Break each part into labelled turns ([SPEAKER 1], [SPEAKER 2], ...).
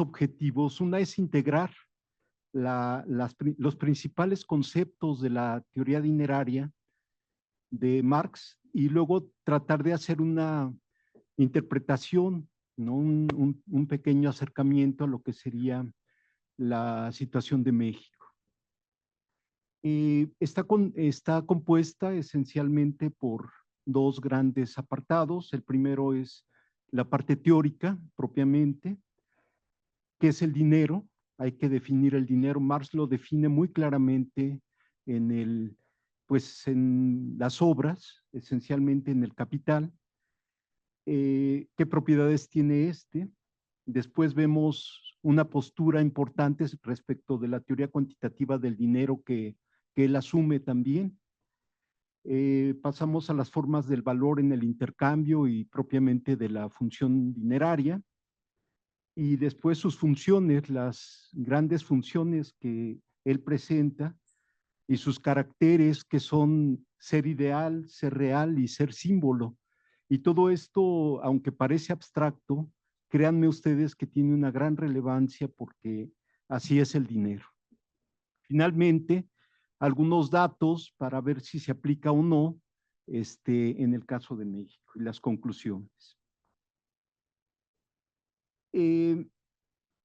[SPEAKER 1] objetivos. Una es integrar los principales conceptos de la teoría dineraria de Marx y luego tratar de hacer una interpretación, ¿no? Un pequeño acercamiento a lo que sería la situación de México. Está compuesta esencialmente por dos grandes apartados. El primero es la parte teórica propiamente, que es el dinero. Hay que definir el dinero. Marx lo define muy claramente pues en las obras, esencialmente en el Capital. ¿Qué propiedades tiene este? Después vemos una postura importante respecto de la teoría cuantitativa del dinero que él asume también. Pasamos a las formas del valor en el intercambio y propiamente de la función dineraria. Y después sus funciones, las grandes funciones que él presenta y sus caracteres que son ser ideal, ser real y ser símbolo. Y todo esto, aunque parece abstracto, créanme ustedes que tiene una gran relevancia porque así es el dinero. Finalmente, algunos datos para ver si se aplica o no en el caso de México y las conclusiones.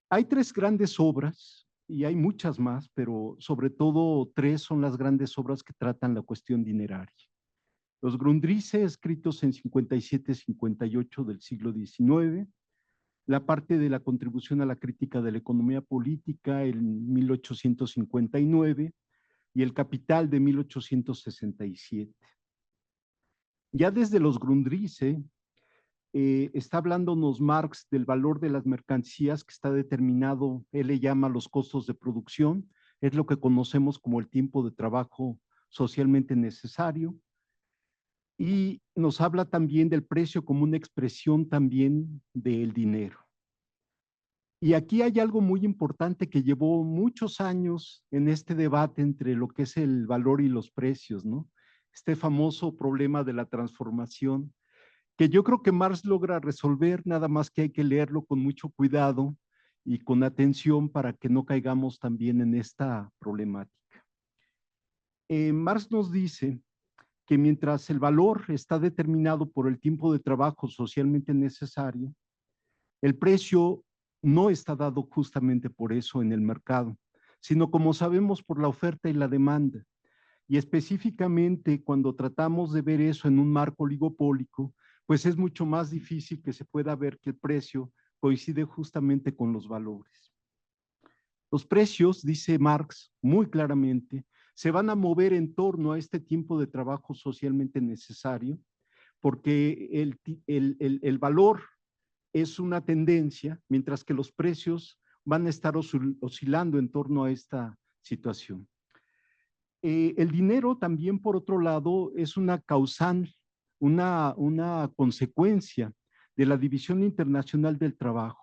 [SPEAKER 1] Hay tres grandes obras y hay muchas más, pero sobre todo tres son las grandes obras que tratan la cuestión dineraria. Los Grundrisse, escritos en 57-58 del siglo XIX, la parte de la contribución a la crítica de la economía política en 1859 y el Capital de 1867. Ya desde los Grundrisse está hablándonos Marx del valor de las mercancías que está determinado, él le llama los costos de producción, es lo que conocemos como el tiempo de trabajo socialmente necesario, y nos habla también del precio como una expresión también del dinero. Y aquí hay algo muy importante que llevó muchos años en este debate entre lo que es el valor y los precios, ¿no? Este famoso problema de la transformación, que yo creo que Marx logra resolver, nada más que hay que leerlo con mucho cuidado y con atención para que no caigamos también en esta problemática. Marx nos dice que mientras el valor está determinado por el tiempo de trabajo socialmente necesario, el precio no está dado justamente por eso en el mercado, sino como sabemos por la oferta y la demanda. Y específicamente cuando tratamos de ver eso en un marco oligopólico, pues es mucho más difícil que se pueda ver que el precio coincide justamente con los valores. Los precios, dice Marx muy claramente, se van a mover en torno a este tiempo de trabajo socialmente necesario, porque el valor es una tendencia, mientras que los precios van a estar oscilando en torno a esta situación. El dinero también, por otro lado, es una causal, una consecuencia de la División Internacional del Trabajo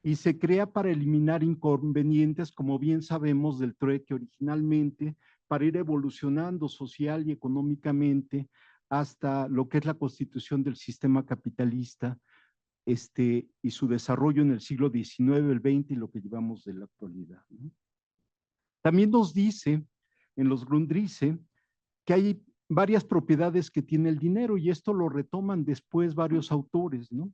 [SPEAKER 1] y se crea para eliminar inconvenientes, como bien sabemos, del trueque originalmente, para ir evolucionando social y económicamente hasta lo que es la constitución del sistema capitalista y su desarrollo en el siglo XIX, el XX y lo que llevamos de la actualidad, ¿no? También nos dice en los Grundrisse que hay varias propiedades que tiene el dinero y esto lo retoman después varios autores, ¿no?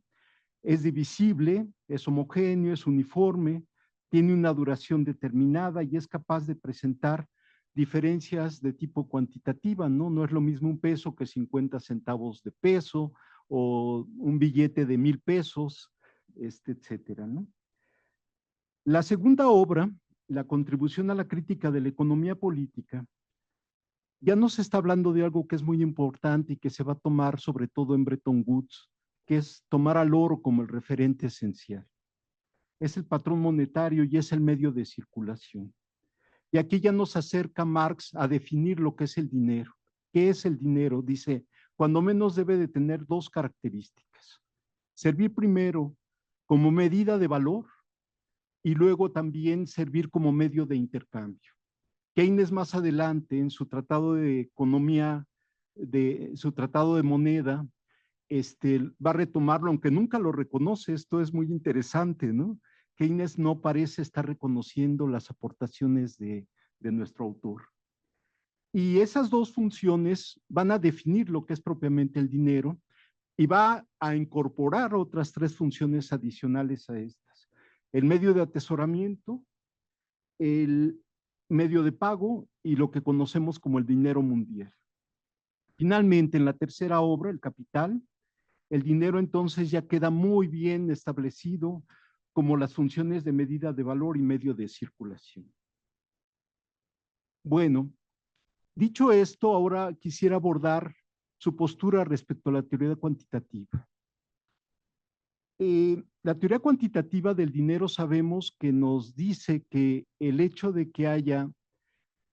[SPEAKER 1] Es divisible, es homogéneo, es uniforme, tiene una duración determinada y es capaz de presentar diferencias de tipo cuantitativa, ¿no? No es lo mismo un peso que 50 centavos de peso o un billete de 1,000 pesos, etcétera, ¿no? La segunda obra, la contribución a la crítica de la economía política, ya no se está hablando de algo que es muy importante y que se va a tomar sobre todo en Bretton Woods, que es tomar al oro como el referente esencial. Es el patrón monetario y es el medio de circulación. Y aquí ya nos acerca Marx a definir lo que es el dinero. ¿Qué es el dinero? Dice, cuando menos debe de tener dos características. Servir primero como medida de valor y luego también servir como medio de intercambio. Keynes más adelante en su tratado de economía, su tratado de moneda, va a retomarlo, aunque nunca lo reconoce, esto es muy interesante, ¿no? Keynes no parece estar reconociendo las aportaciones de nuestro autor. Y esas dos funciones van a definir lo que es propiamente el dinero y va a incorporar otras tres funciones adicionales a estas. El medio de atesoramiento, el medio de pago y lo que conocemos como el dinero mundial. Finalmente, en la tercera obra, el capital, el dinero entonces ya queda muy bien establecido como las funciones de medida de valor y medio de circulación. Bueno, dicho esto, ahora quisiera abordar su postura respecto a la teoría cuantitativa. La teoría cuantitativa del dinero sabemos que nos dice que el hecho de que haya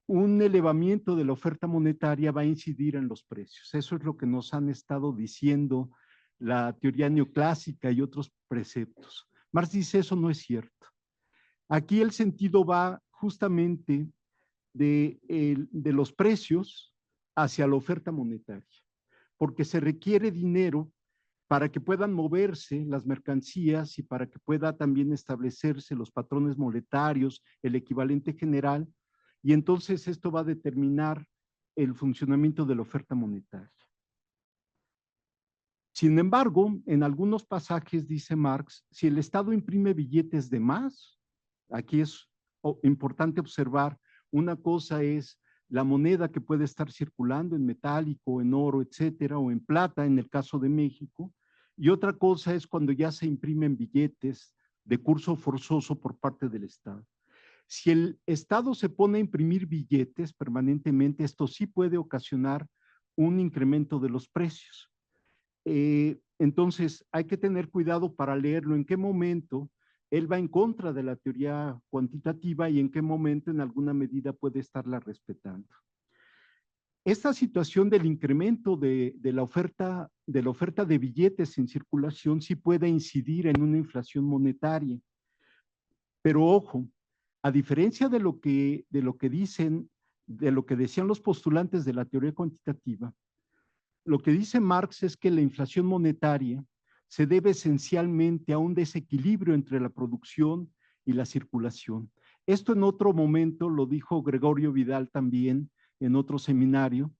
[SPEAKER 1] un elevamiento de la oferta monetaria va a incidir en los precios. Eso es lo que nos han estado diciendo la teoría neoclásica y otros preceptos. Marx dice eso no es cierto. Aquí el sentido va justamente de los precios hacia la oferta monetaria, porque se requiere dinero para que puedan moverse las mercancías y para que pueda también establecerse los patrones monetarios, el equivalente general, y entonces esto va a determinar el funcionamiento de la oferta monetaria. Sin embargo, en algunos pasajes dice Marx, si el Estado imprime billetes de más, aquí es importante observar, una cosa es la moneda que puede estar circulando en metálico, en oro, etcétera, o en plata, en el caso de México, y otra cosa es cuando ya se imprimen billetes de curso forzoso por parte del Estado. Si el Estado se pone a imprimir billetes permanentemente, esto sí puede ocasionar un incremento de los precios. Entonces, hay que tener cuidado para leerlo en qué momento él va en contra de la teoría cuantitativa y en qué momento en alguna medida puede estarla respetando. Esta situación del incremento de la oferta de billetes en circulación sí puede incidir en una inflación monetaria. Pero ojo, a diferencia de lo que dicen, de lo que decían los postulantes de la teoría cuantitativa, lo que dice Marx es que la inflación monetaria se debe esencialmente a un desequilibrio entre la producción y la circulación. Esto en otro momento lo dijo Gregorio Vidal también en otro seminario,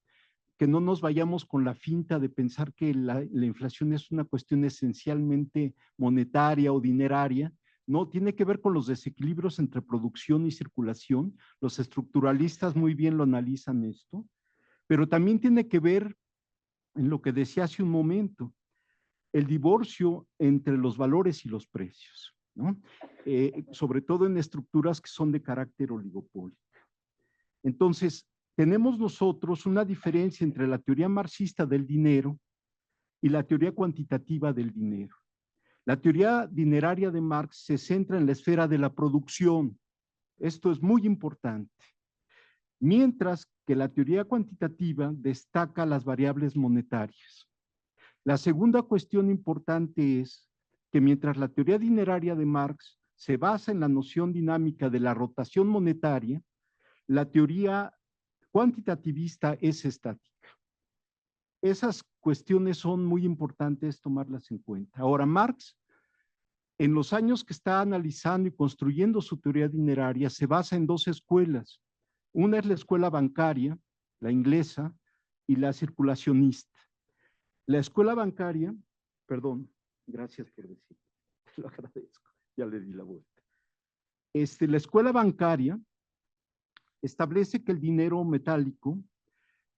[SPEAKER 1] que no nos vayamos con la finta de pensar que la inflación es una cuestión esencialmente monetaria o dineraria. No, tiene que ver con los desequilibrios entre producción y circulación. Los estructuralistas muy bien lo analizan esto, pero también tiene que ver en lo que decía hace un momento, el divorcio entre los valores y los precios, ¿no? Sobre todo en estructuras que son de carácter oligopólico. Entonces, tenemos nosotros una diferencia entre la teoría marxista del dinero y la teoría cuantitativa del dinero. La teoría dineraria de Marx se centra en la esfera de la producción. Esto es muy importante. Mientras que la teoría cuantitativa destaca las variables monetarias. La segunda cuestión importante es que mientras la teoría dineraria de Marx se basa en la noción dinámica de la rotación monetaria, la teoría cuantitativista es estática. Esas cuestiones son muy importantes tomarlas en cuenta. Ahora, Marx, en los años que está analizando y construyendo su teoría dineraria, se basa en dos escuelas. Una es la escuela bancaria, la inglesa, y la circulacionista. La escuela bancaria, perdón, gracias por decir, lo agradezco, ya le di la vuelta. La escuela bancaria establece que el dinero metálico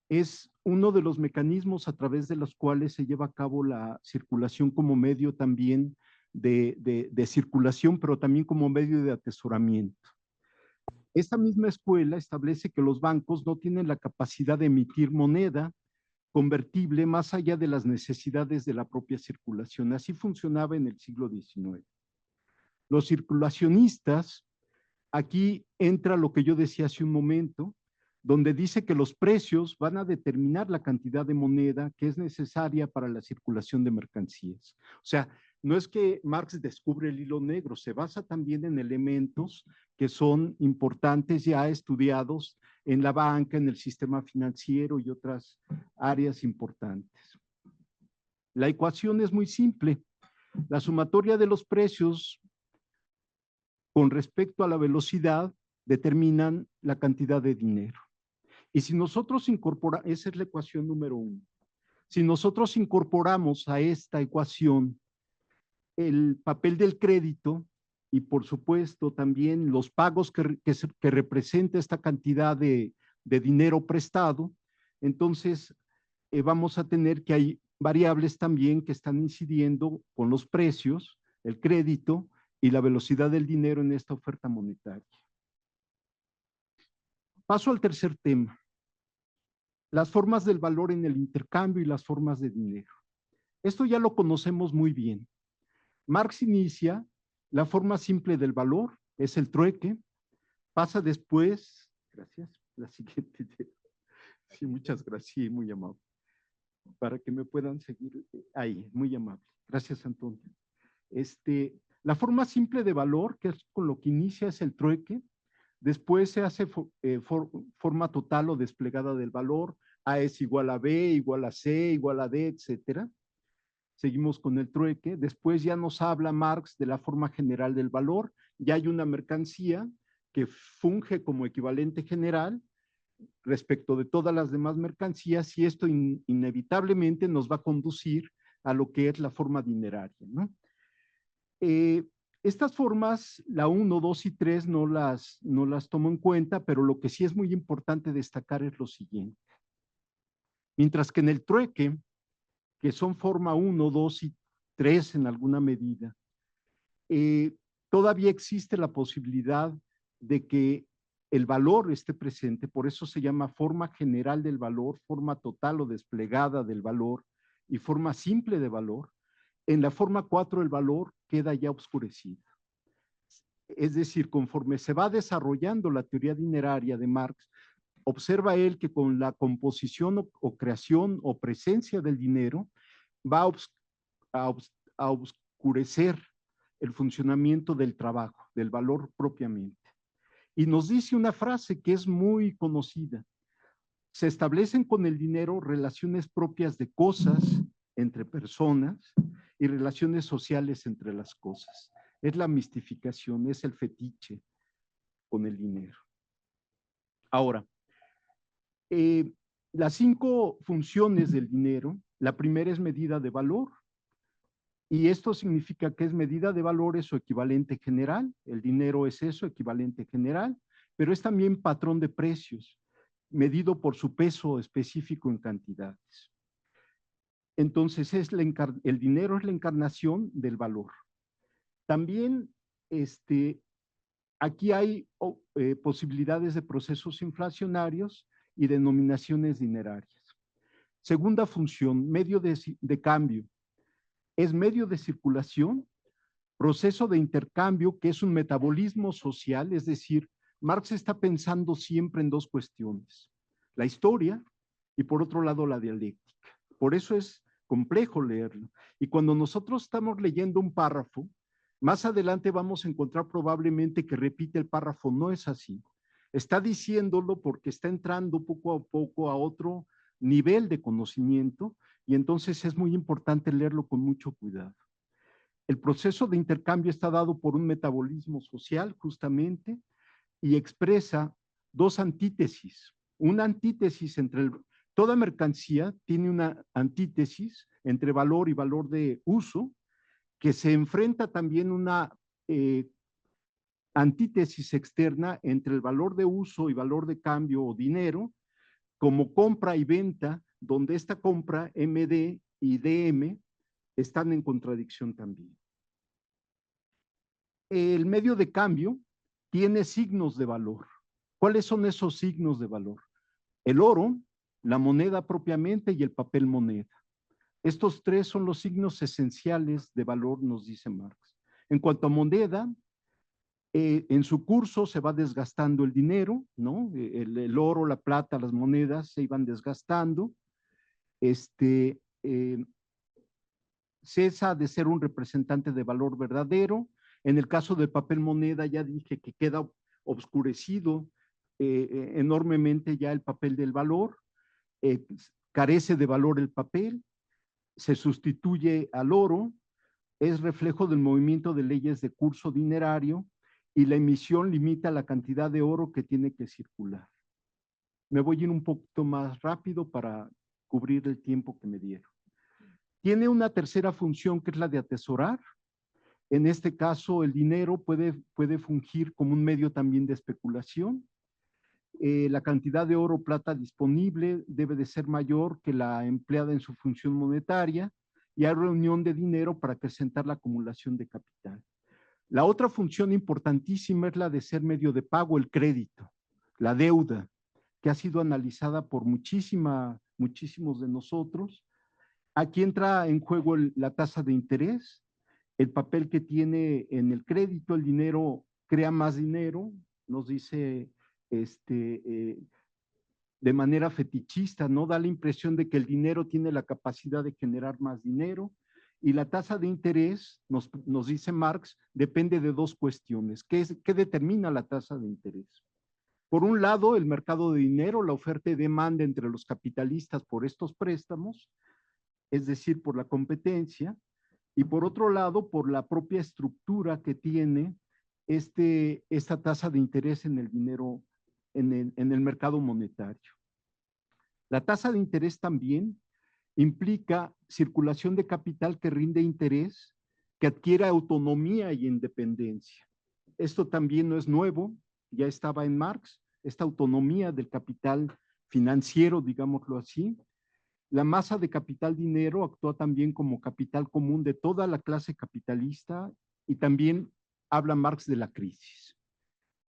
[SPEAKER 1] es uno de los mecanismos a través de los cuales se lleva a cabo la circulación como medio también de circulación, pero también como medio de atesoramiento. Esta misma escuela establece que los bancos no tienen la capacidad de emitir moneda convertible más allá de las necesidades de la propia circulación. Así funcionaba en el siglo XIX. Los circulacionistas, aquí entra lo que yo decía hace un momento, donde dice que los precios van a determinar la cantidad de moneda que es necesaria para la circulación de mercancías. O sea, no es que Marx descubre el hilo negro, se basa también en elementos que son importantes ya estudiados en la banca, en el sistema financiero y otras áreas importantes. La ecuación es muy simple. La sumatoria de los precios con respecto a la velocidad determinan la cantidad de dinero. Y si nosotros incorporamos, esa es la ecuación número 1. Si nosotros incorporamos a esta ecuación el papel del crédito y por supuesto también los pagos que representa esta cantidad de dinero prestado, entonces vamos a tener que hay variables también que están incidiendo con los precios, el crédito y la velocidad del dinero en esta oferta monetaria. Paso al tercer tema, las formas del valor en el intercambio y las formas de dinero. Esto ya lo conocemos muy bien. Marx inicia la forma simple del valor, es el trueque, pasa después, gracias, la siguiente, sí, muchas gracias, sí, muy amable, para que me puedan seguir ahí, muy amable, gracias Antonio. La forma simple de valor, que es con lo que inicia, es el trueque, después se hace forma total o desplegada del valor, A es igual a B, igual a C, igual a D, etcétera. Seguimos con el trueque. Después ya nos habla Marx de la forma general del valor. Ya hay una mercancía que funge como equivalente general respecto de todas las demás mercancías y esto inevitablemente nos va a conducir a lo que es la forma dineraria, ¿no? Estas formas, la 1, 2 y 3 no las tomo en cuenta, pero lo que sí es muy importante destacar es lo siguiente. Mientras que en el trueque, que son forma 1, 2 y 3 en alguna medida, todavía existe la posibilidad de que el valor esté presente, por eso se llama forma general del valor, forma total o desplegada del valor y forma simple de valor. En la forma 4 el valor queda ya oscurecido. Es decir, conforme se va desarrollando la teoría dineraria de Marx, observa él que con la composición o creación o presencia del dinero va a oscurecer el funcionamiento del trabajo, del valor propiamente. Y nos dice una frase que es muy conocida. Se establecen con el dinero relaciones propias de cosas entre personas y relaciones sociales entre las cosas. Es la mistificación, es el fetiche con el dinero. Ahora, las 5 funciones del dinero, la primera es medida de valor, y esto significa que es medida de valores o equivalente general, el dinero es eso, equivalente general, pero es también patrón de precios, medido por su peso específico en cantidades. Entonces, el dinero es la encarnación del valor. También, aquí hay posibilidades de procesos inflacionarios y denominaciones dinerarias. Segunda función, medio de cambio. Es medio de circulación, proceso de intercambio, que es un metabolismo social, es decir, Marx está pensando siempre en 2 cuestiones, la historia y por otro lado la dialéctica. Por eso es complejo leerlo. Y cuando nosotros estamos leyendo un párrafo, más adelante vamos a encontrar probablemente que repite el párrafo, no es así. Está diciéndolo porque está entrando poco a poco a otro nivel de conocimiento y entonces es muy importante leerlo con mucho cuidado. El proceso de intercambio está dado por un metabolismo social, justamente, y expresa 2 antítesis. Una antítesis entre toda mercancía tiene una antítesis entre valor y valor de uso, que se enfrenta también una antítesis externa entre el valor de uso y valor de cambio o dinero, como compra y venta, donde esta compra, MD y DM, están en contradicción también. El medio de cambio tiene signos de valor. ¿Cuáles son esos signos de valor? El oro, la moneda propiamente y el papel moneda. Estos 3 son los signos esenciales de valor, nos dice Marx. En cuanto a moneda, en su curso se va desgastando el dinero, ¿no? El oro, la plata, las monedas se iban desgastando. Cesa de ser un representante de valor verdadero. En el caso del papel moneda ya dije que queda obscurecido enormemente ya el papel del valor, carece de valor el papel, se sustituye al oro, es reflejo del movimiento de leyes de curso dinerario y la emisión limita la cantidad de oro que tiene que circular. Me voy a ir un poquito más rápido para cubrir el tiempo que me dieron. Tiene una tercera función que es la de atesorar. En este caso, el dinero puede fungir como un medio también de especulación. La cantidad de oro o plata disponible debe de ser mayor que la empleada en su función monetaria y hay reunión de dinero para acrecentar la acumulación de capital. La otra función importantísima es la de ser medio de pago, el crédito, la deuda, que ha sido analizada por muchísimos de nosotros. Aquí entra en juego la tasa de interés, el papel que tiene en el crédito, el dinero crea más dinero, nos dice de manera fetichista, ¿no? Da la impresión de que el dinero tiene la capacidad de generar más dinero y la tasa de interés, nos dice Marx, depende de dos cuestiones. ¿Qué determina la tasa de interés? Por un lado, el mercado de dinero, la oferta y demanda entre los capitalistas por estos préstamos, es decir, por la competencia, y por otro lado, por la propia estructura que tiene esta tasa de interés en el dinero, en el mercado monetario. La tasa de interés también implica circulación de capital que rinde interés, que adquiere autonomía y independencia. Esto también no es nuevo, ya estaba en Marx, esta autonomía del capital financiero, digámoslo así. La masa de capital dinero actúa también como capital común de toda la clase capitalista y también habla Marx de la crisis.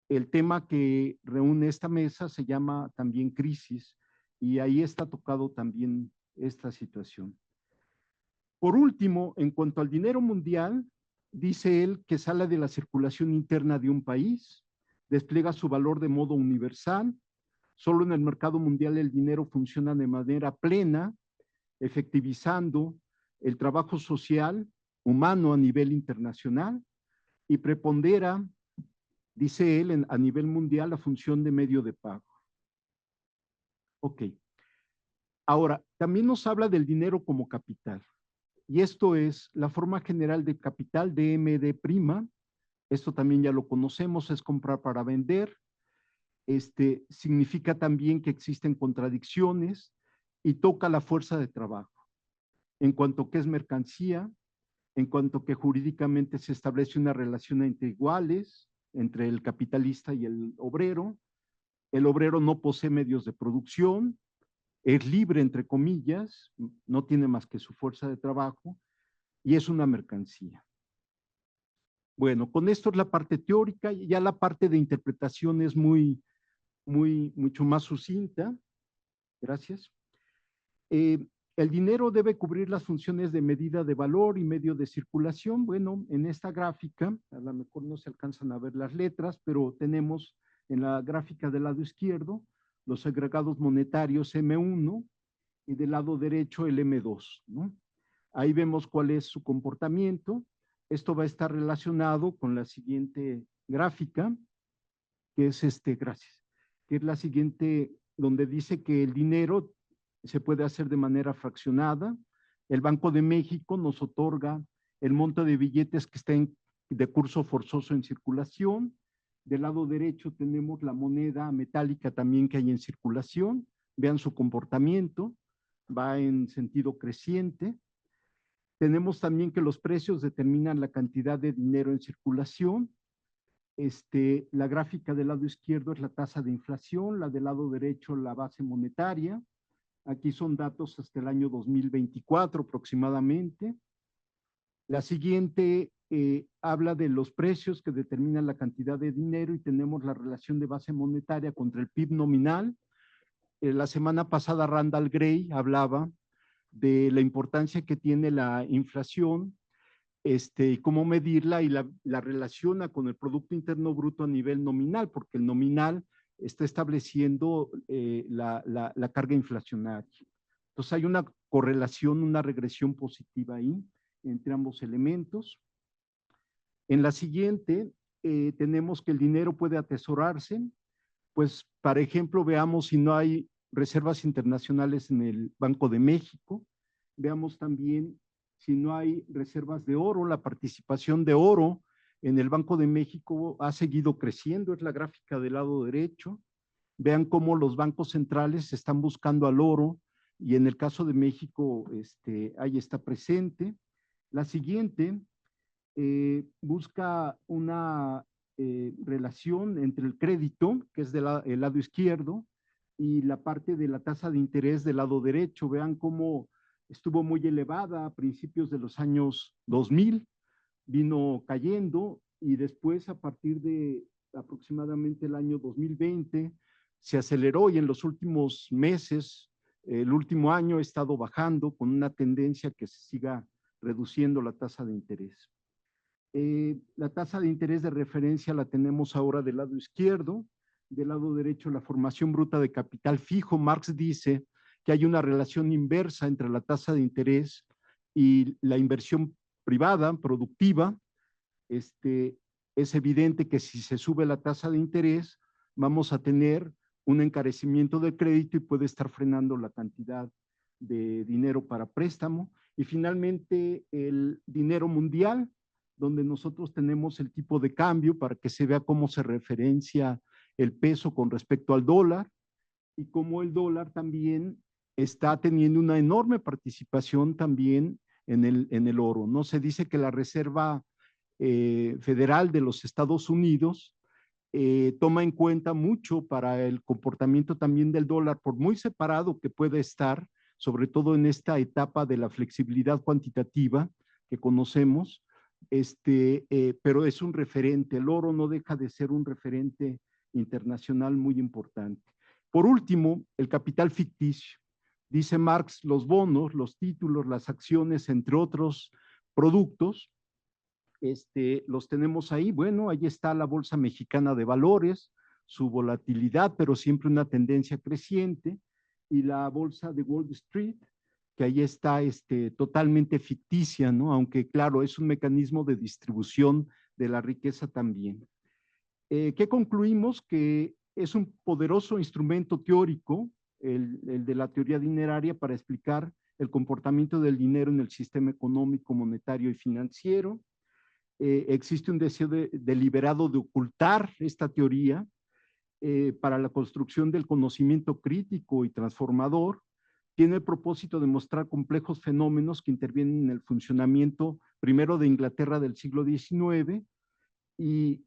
[SPEAKER 1] El tema que reúne esta mesa se llama también crisis y ahí está tocado también esta situación. Por último, en cuanto al dinero mundial, dice él que sale de la circulación interna de un país, despliega su valor de modo universal, solo en el mercado mundial el dinero funciona de manera plena, efectivizando el trabajo social humano a nivel internacional y prepondera, dice él, a nivel mundial la función de medio de pago. Ok. Ahora, también nos habla del dinero como capital. Y esto es la forma general de capital, DMD'. Esto también ya lo conocemos, es comprar para vender. Significa también que existen contradicciones y toca la fuerza de trabajo. En cuanto que es mercancía, en cuanto que jurídicamente se establece una relación entre iguales, entre el capitalista y el obrero no posee medios de producción, es libre, entre comillas, no tiene más que su fuerza de trabajo y es una mercancía. Bueno, con esto es la parte teórica y ya la parte de interpretación es mucho más sucinta. Gracias. El dinero debe cubrir las funciones de medida de valor y medio de circulación. Bueno, en esta gráfica, a lo mejor no se alcanzan a ver las letras, pero tenemos en la gráfica del lado izquierdo los agregados monetarios M1 y del lado derecho el M2, ¿no? Ahí vemos cuál es su comportamiento. Esto va a estar relacionado con la siguiente gráfica, que es gracias, que es la siguiente, donde dice que el dinero se puede hacer de manera fraccionada. El Banco de México nos otorga el monto de billetes que está de curso forzoso en circulación. Del lado derecho tenemos la moneda metálica también que hay en circulación. Vean su comportamiento, va en sentido creciente. Tenemos también que los precios determinan la cantidad de dinero en circulación. La gráfica del lado izquierdo es la tasa de inflación, la del lado derecho la base monetaria. Aquí son datos hasta el año 2024 aproximadamente. La siguiente habla de los precios que determinan la cantidad de dinero y tenemos la relación de base monetaria contra el PIB nominal. La semana pasada Randall Gray hablaba de la importancia que tiene la inflación, cómo medirla y la relaciona con el Producto Interno Bruto a nivel nominal, porque el nominal está estableciendo la carga inflacionaria. Entonces hay una correlación, una regresión positiva ahí entre ambos elementos. En la siguiente tenemos que el dinero puede atesorarse, pues, por ejemplo, veamos si no hay reservas internacionales en el Banco de México, veamos también si no hay reservas de oro, la participación de oro en el Banco de México ha seguido creciendo, es la gráfica del lado derecho. Vean cómo los bancos centrales están buscando al oro y en el caso de México, ahí está presente. La siguiente busca una relación entre el crédito, que es del lado izquierdo, y la parte de la tasa de interés del lado derecho. Vean cómo estuvo muy elevada a principios de los años 2000, vino cayendo y después a partir de aproximadamente el año 2020 se aceleró y en los últimos meses, el último año ha estado bajando con una tendencia que se siga reduciendo la tasa de interés. La tasa de interés de referencia la tenemos ahora del lado izquierdo, del lado derecho la formación bruta de capital fijo. Marx dice que hay una relación inversa entre la tasa de interés y la inversión privada, productiva. Es evidente que si se sube la tasa de interés, vamos a tener un encarecimiento del crédito y puede estar frenando la cantidad de dinero para préstamo. Y finalmente, el dinero mundial, donde nosotros tenemos el tipo de cambio para que se vea cómo se referencia el peso con respecto al dólar y cómo el dólar también está teniendo una enorme participación también en el oro. No se dice que la Reserva Federal de los Estados Unidos toma en cuenta mucho para el comportamiento también del dólar, por muy separado que pueda estar, sobre todo en esta etapa de la flexibilidad cuantitativa que conocemos, pero es un referente. El oro no deja de ser un referente internacional muy importante. Por último, el capital ficticio. Dice Marx, los bonos, los títulos, las acciones, entre otros productos, los tenemos ahí. Bueno, ahí está la Bolsa Mexicana de Valores, su volatilidad, pero siempre una tendencia creciente, y la Bolsa de Wall Street, que ahí está totalmente ficticia, ¿no? Aunque claro, es un mecanismo de distribución de la riqueza también. ¿Qué concluimos? Que es un poderoso instrumento teórico, el de la teoría dineraria, para explicar el comportamiento del dinero en el sistema económico, monetario y financiero. Existe un deseo deliberado de ocultar esta teoría para la construcción del conocimiento crítico y transformador. Tiene el propósito de mostrar complejos fenómenos que intervienen en el funcionamiento primero de Inglaterra del siglo XIX y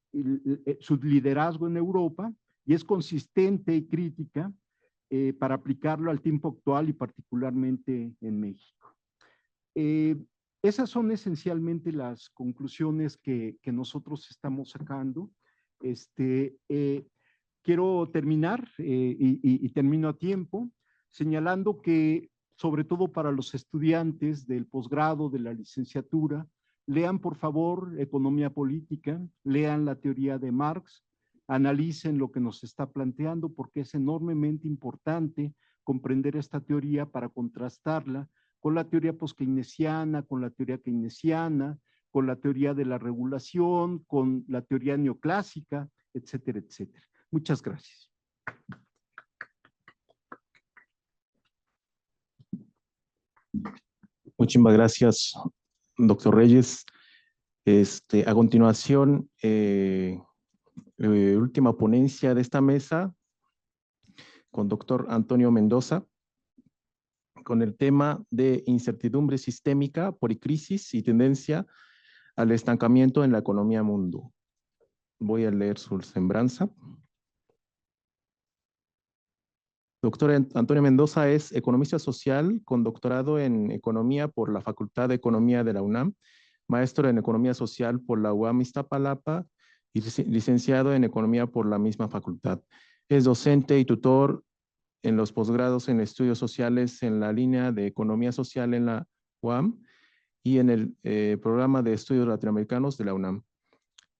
[SPEAKER 1] su liderazgo en Europa, y es consistente y crítica para aplicarlo al tiempo actual y particularmente en México. Esas son esencialmente las conclusiones que nosotros estamos sacando. Quiero terminar y termino a tiempo señalando que sobre todo para los estudiantes del posgrado, de la licenciatura, lean por favor Economía Política, lean la teoría de Marx, analicen lo que nos está planteando porque es enormemente importante comprender esta teoría para contrastarla con la teoría poskeynesiana, con la teoría keynesiana, con la teoría de la regulación, con la teoría neoclásica, etcétera, etcétera. Muchas gracias.
[SPEAKER 2] Muchísimas gracias, doctor Reyes. A continuación, última ponencia de esta mesa con doctor Antonio Mendoza, con el tema de incertidumbre sistémica por crisis y tendencia al estancamiento en la economía mundo. Voy a leer su semblanza. Doctor Antonio Mendoza es economista social con doctorado en economía por la Facultad de Economía de la UNAM, maestro en economía social por la UAM Iztapalapa y licenciado en economía por la misma facultad. Es docente y tutor en los posgrados en estudios sociales en la línea de economía social en la UAM y en el programa de estudios latinoamericanos de la UNAM.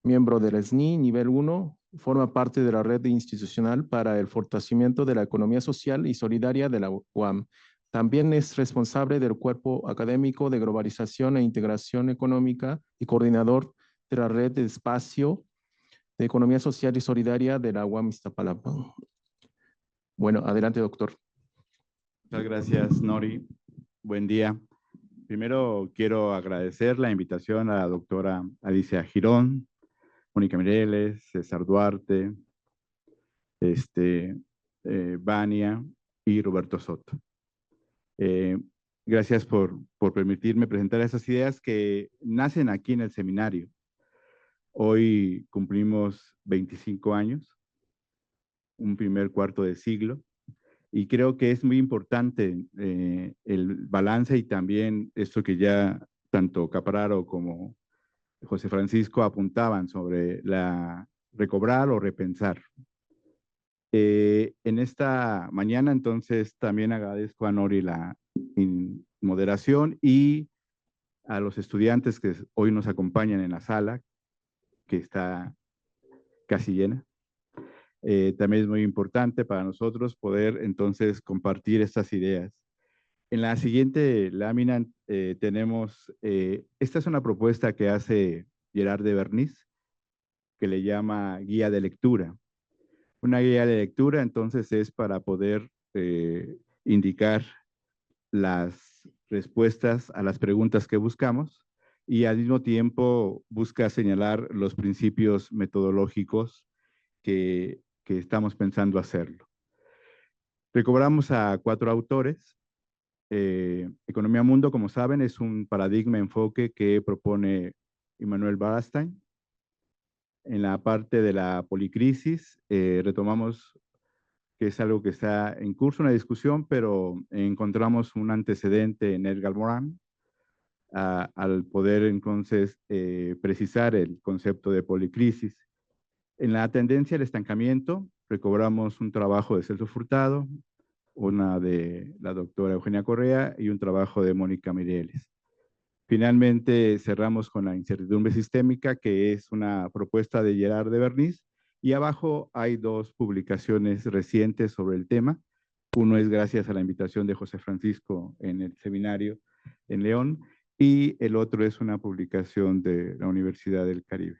[SPEAKER 2] Miembro del SNI nivel 1, forma parte de la red institucional para el fortalecimiento de la economía social y solidaria de la UAM. También es responsable del cuerpo académico de globalización e integración económica y coordinador de la red de espacio de economía social y solidaria de la UAM Iztapalapa. Bueno, adelante, doctor.
[SPEAKER 3] Muchas gracias, Nori. Buen día. Primero quiero agradecer la invitación a la doctora Alicia Girón Mónica Mireles, César Duarte, Vania y Roberto Soto. Gracias por permitirme presentar esas ideas que nacen aquí en el seminario. Hoy cumplimos 25 años, un primer cuarto de siglo, y creo que es muy importante el balance y también esto que ya tanto Capraro como José Francisco apuntaban sobre la recobrar o repensar. En esta mañana, entonces, también agradezco a Nori la moderación y a los estudiantes que hoy nos acompañan en la sala, que está casi llena. También es muy importante para nosotros poder entonces compartir estas ideas. En la siguiente lámina tenemos, esta es una propuesta que hace Gerard de Bernis, que le llama guía de lectura. Una guía de lectura entonces es para poder indicar las respuestas a las preguntas que buscamos y al mismo tiempo busca señalar los principios metodológicos que estamos pensando hacerlo. Recobramos a 4 autores. Economía Mundo, como saben, es un paradigma enfoque que propone Immanuel Wallerstein. En la parte de la policrisis, retomamos que es algo que está en curso, una discusión, pero encontramos un antecedente en Edgar Morin al poder entonces precisar el concepto de policrisis. En la tendencia al estancamiento, recobramos un trabajo de Celso Furtado, una de la doctora Eugenia Correa y un trabajo de Mónica Mireles. Finalmente cerramos con la incertidumbre sistémica, que es una propuesta de Gerard de Bernis, y abajo hay 2 publicaciones recientes sobre el tema. Uno es gracias a la invitación de José Francisco en el seminario en León, y el otro es una publicación de la Universidad del Caribe.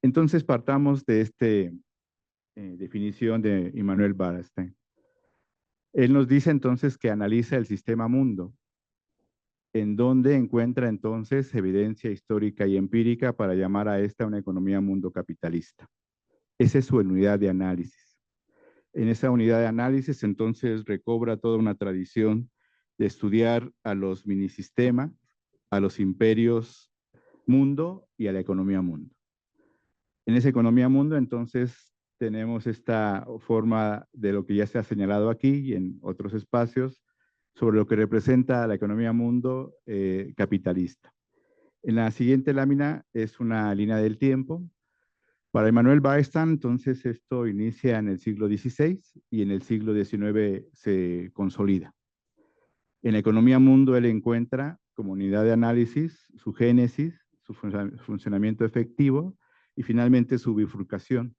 [SPEAKER 3] Entonces partamos de esta definición de Immanuel Wallerstein. Él nos dice entonces que analiza el sistema mundo, en donde encuentra entonces evidencia histórica y empírica para llamar a esta una economía mundo capitalista. Esa es su unidad de análisis. En esa unidad de análisis entonces recobra toda una tradición de estudiar a los minisistemas, a los imperios mundo y a la economía mundo. En esa economía mundo entonces tenemos esta forma de lo que ya se ha señalado aquí y en otros espacios sobre lo que representa la economía mundo capitalista. En la siguiente lámina es una línea del tiempo. Para Immanuel Wallerstein, entonces esto inicia en el siglo XVI y en el siglo XIX se consolida. En la economía mundo él encuentra como unidad de análisis su génesis, su funcionamiento efectivo y finalmente su bifurcación,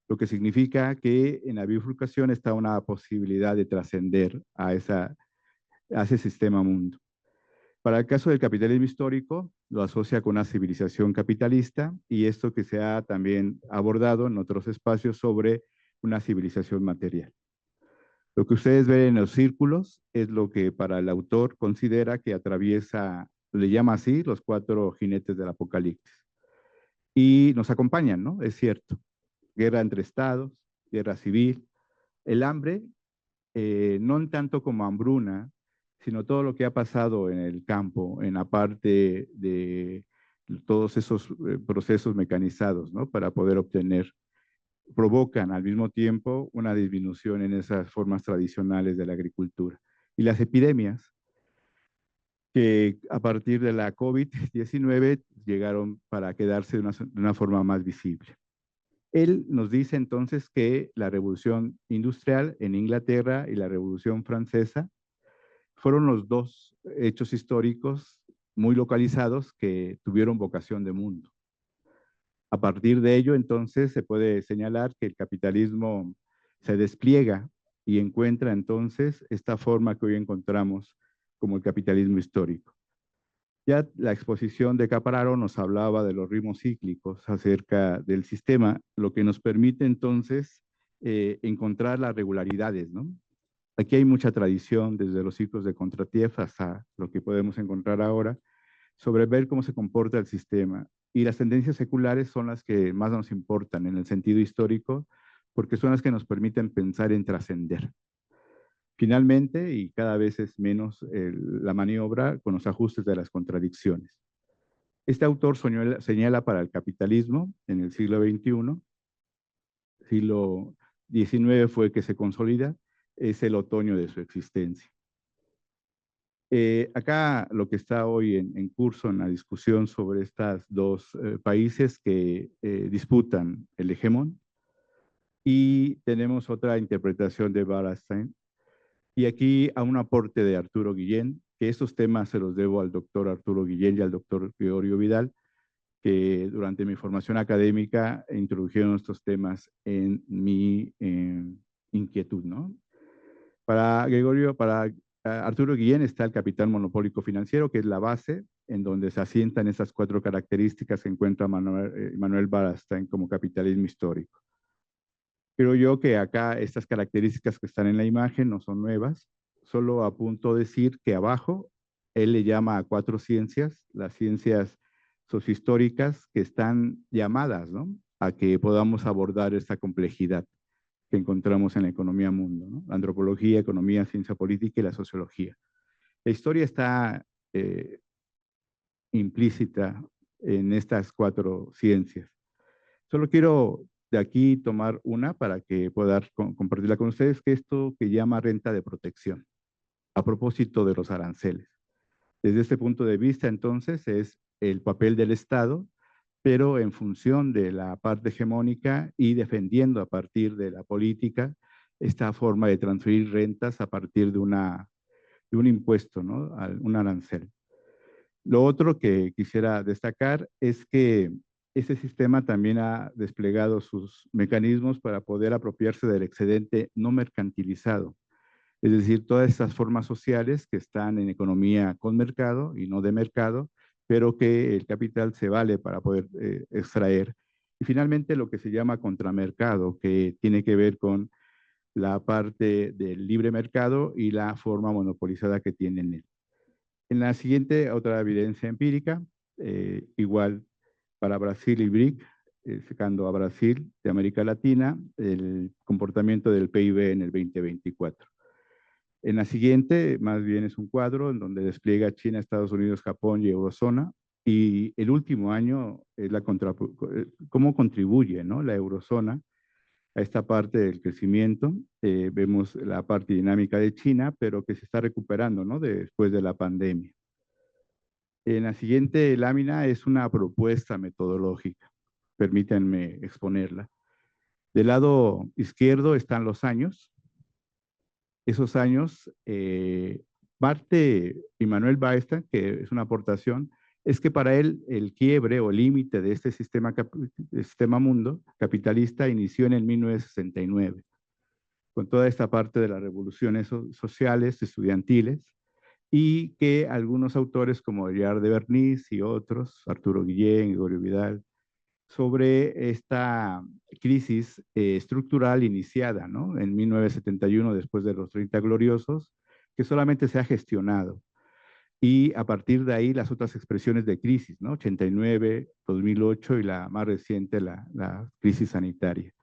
[SPEAKER 3] lo que significa que en la bifurcación está una posibilidad de trascender a ese sistema mundo. Para el caso del capitalismo histórico, lo asocia con una civilización capitalista y esto que se ha también abordado en otros espacios sobre una civilización material. Lo que ustedes ven en los círculos es lo que para el autor considera que atraviesa, le llama así, los 4 jinetes del apocalipsis. Y nos acompañan, ¿no? Es cierto. Guerra entre estados, guerra civil, el hambre, no tanto como hambruna, sino todo lo que ha pasado en el campo, en la parte de todos esos procesos mecanizados, ¿no? Para poder obtener, provocan al mismo tiempo una disminución en esas formas tradicionales de la agricultura. Y las epidemias, que a partir de la COVID-19 llegaron para quedarse de una forma más visible. Él nos dice entonces que la Revolución Industrial en Inglaterra y la Revolución Francesa fueron los 2 hechos históricos muy localizados que tuvieron vocación de mundo. A partir de ello, entonces, se puede señalar que el capitalismo se despliega y encuentra entonces esta forma que hoy encontramos como el capitalismo histórico. Ya la exposición de Capraro nos hablaba de los ritmos cíclicos acerca del sistema, lo que nos permite entonces encontrar las regularidades, ¿no? Aquí hay mucha tradición desde los ciclos de Kondratiev hasta lo que podemos encontrar ahora, sobre ver cómo se comporta el sistema. Y las tendencias seculares son las que más nos importan en el sentido histórico, porque son las que nos permiten pensar en trascender. Finalmente, y cada vez es menos la maniobra con los ajustes de las contradicciones. Este autor señala para el capitalismo en el siglo XXI, siglo XIX fue que se consolida, es el otoño de su existencia. Acá lo que está hoy en curso en la discusión sobre estos dos países que disputan el hegemón, y tenemos otra interpretación de Wallerstein, y aquí a un aporte de Arturo Guillén, que estos temas se los debo al doctor Arturo Guillén y al doctor Gregorio Vidal, que durante mi formación académica introdujeron estos temas en mi inquietud, ¿no? Para Arturo Guillén está el capital monopólico financiero, que es la base en donde se asientan esas 4 características que encuentra Manuel Wallerstein como capitalismo histórico. Creo yo que acá estas características que están en la imagen no son nuevas, solo apunto a decir que abajo él le llama a 4 ciencias, las ciencias sociohistóricas, que están llamadas, ¿no?, a que podamos abordar esta complejidad que encontramos en la economía mundo, ¿no? La antropología, economía, ciencia política y la sociología. La historia está implícita en estas 4 ciencias. Solo quiero de aquí tomar una para que pueda compartirla con ustedes, que es esto que llama renta de protección, a propósito de los aranceles. Desde este punto de vista, entonces, es el papel del Estado, pero en función de la parte hegemónica y defendiendo a partir de la política esta forma de transferir rentas a partir de un impuesto, ¿no?, un arancel. Lo otro que quisiera destacar es que este sistema también ha desplegado sus mecanismos para poder apropiarse del excedente no mercantilizado. Es decir, todas estas formas sociales que están en economía con mercado y no de mercado, pero que el capital se vale para poder extraer. Y finalmente lo que se llama contramercado, que tiene que ver con la parte del libre mercado y la forma monopolizada que tienen él. En la siguiente, otra evidencia empírica, igual para Brasil y BRIC, sacando a Brasil de América Latina, el comportamiento del PIB en el 2024. En la siguiente, más bien es un cuadro en donde despliega China, Estados Unidos, Japón y Eurozona, y el último año es cómo contribuye, ¿no?, la Eurozona a esta parte del crecimiento. Vemos la parte dinámica de China, pero que se está recuperando, ¿no?, después de la pandemia. En la siguiente lámina es una propuesta metodológica. Permítanme exponerla. Del lado izquierdo están los años. Esos años, parte Immanuel Wallerstein, que es una aportación, es que para él el quiebre o límite de este sistema mundo capitalista inició en el 1969, con toda esta parte de las revoluciones sociales, estudiantiles, y que algunos autores como Gerard de Bernis y otros, Arturo Guillén, Gregorio Vidal, sobre esta crisis estructural iniciada, ¿no?, en 1971, después de los 30 gloriosos, que solamente se ha gestionado. Y a partir de ahí las otras expresiones de crisis, ¿no?, 89, 2008 y la más reciente, la crisis sanitaria.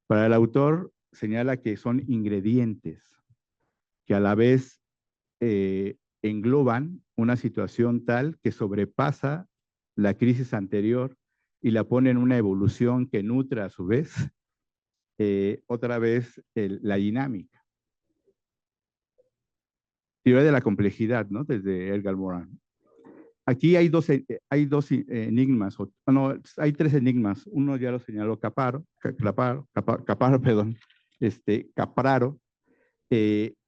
[SPEAKER 3] Para el autor señala que son ingredientes que a la vez engloban una situación tal que sobrepasa la crisis anterior y la pone en una evolución que nutre a su vez otra vez la dinámica. Teoría de la complejidad, ¿no?, desde Edgar Morin. Aquí hay dos enigmas, hay 3 enigmas. Uno ya lo señaló Capraro,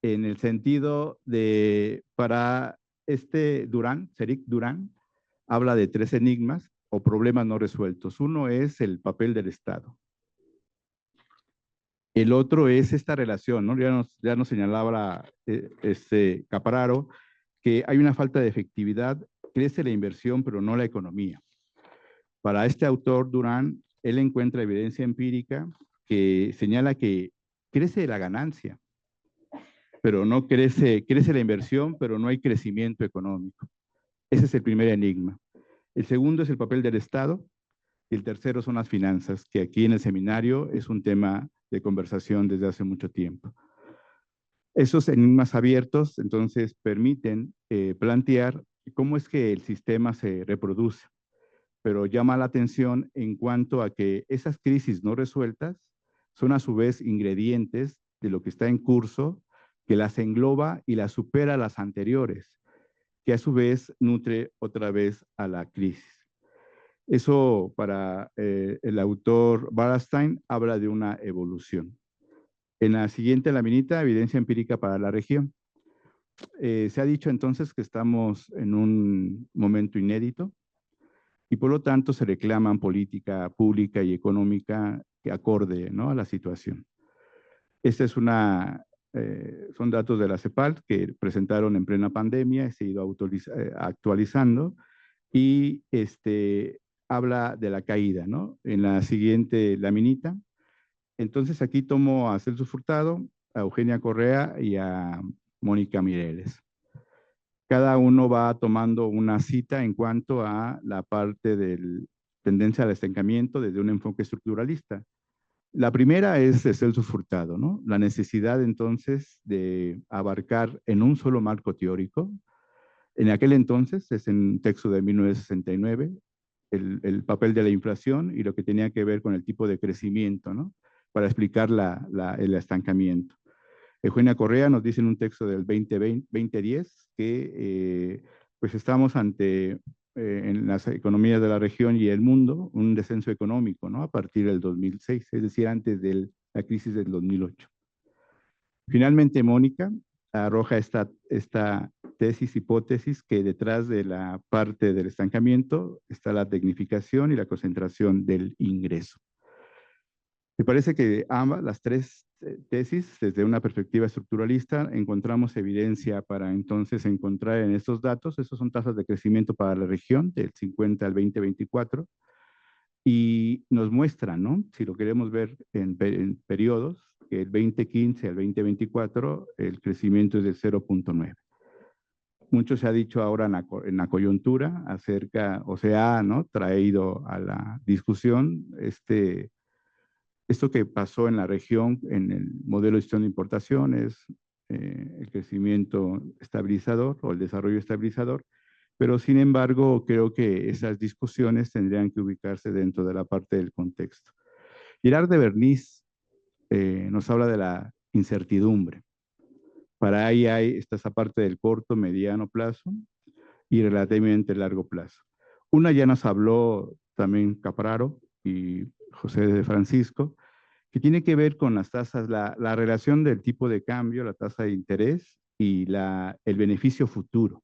[SPEAKER 3] en el sentido de, para Céric Durán, habla de 3 enigmas o problemas no resueltos. Uno es el papel del Estado. El otro es esta relación, ¿no? Ya nos señalaba Capraro, que hay una falta de efectividad, crece la inversión, pero no la economía. Para este autor, Durán, él encuentra evidencia empírica que señala que crece la ganancia, pero no crece la inversión, pero no hay crecimiento económico. Ese es el primer enigma. El segundo es el papel del Estado y el tercero son las finanzas, que aquí en el seminario es un tema de conversación desde hace mucho tiempo. Esos enigmas abiertos, entonces, permiten plantear cómo es que el sistema se reproduce, pero llama la atención en cuanto a que esas crisis no resueltas son a su vez ingredientes de lo que está en curso, que las engloba y las supera a las anteriores, que a su vez nutre otra vez a la crisis. Eso para el autor Wallerstein habla de una evolución. En la siguiente laminita, evidencia empírica para la región. Se ha dicho entonces que estamos en un momento inédito y por lo tanto se reclaman política pública y económica que acorde, ¿no?, a la situación. Esta es son datos de la CEPAL que presentaron en plena pandemia, se ha ido actualizando y habla de la caída, ¿no? En la siguiente laminita. Entonces aquí tomo a Celso Furtado, a Eugenia Correa y a Mónica Mireles. Cada uno va tomando una cita en cuanto a la parte de tendencia al estancamiento desde un enfoque estructuralista. La primera es de Celso Furtado, ¿no? La necesidad entonces de abarcar en un solo marco teórico. En aquel entonces, es en un texto de 1969, el papel de la inflación y lo que tenía que ver con el tipo de crecimiento, ¿no?, para explicar el estancamiento. Eugenia Correa nos dice en un texto del 2010 que pues estamos ante, en las economías de la región y el mundo, un descenso económico, ¿no?, a partir del 2006, es decir, antes de la crisis del 2008. Finalmente, Mónica arroja esta hipótesis que detrás de la parte del estancamiento está la tecnificación y la concentración del ingreso. Me parece que ambas, las tres tesis, desde una perspectiva estructuralista, encontramos evidencia para entonces encontrar en estos datos, esos son tasas de crecimiento para la región del 50 al 2024, y nos muestran, ¿no?, si lo queremos ver en periodos, que el 2015 al 2024 el crecimiento es de 0.9. Mucho se ha dicho ahora en la coyuntura acerca, o se ha, ¿no?, traído a la discusión esto que pasó en la región en el modelo de gestión de importaciones, el crecimiento estabilizador o el desarrollo estabilizador, pero sin embargo creo que esas discusiones tendrían que ubicarse dentro de la parte del contexto. Girard de Bernis nos habla de la incertidumbre. Para ahí está esa parte del corto, mediano plazo y relativamente largo plazo. Una ya nos habló también Capraro y José de Francisco, que tiene que ver con las tasas, la relación del tipo de cambio, la tasa de interés y el beneficio futuro.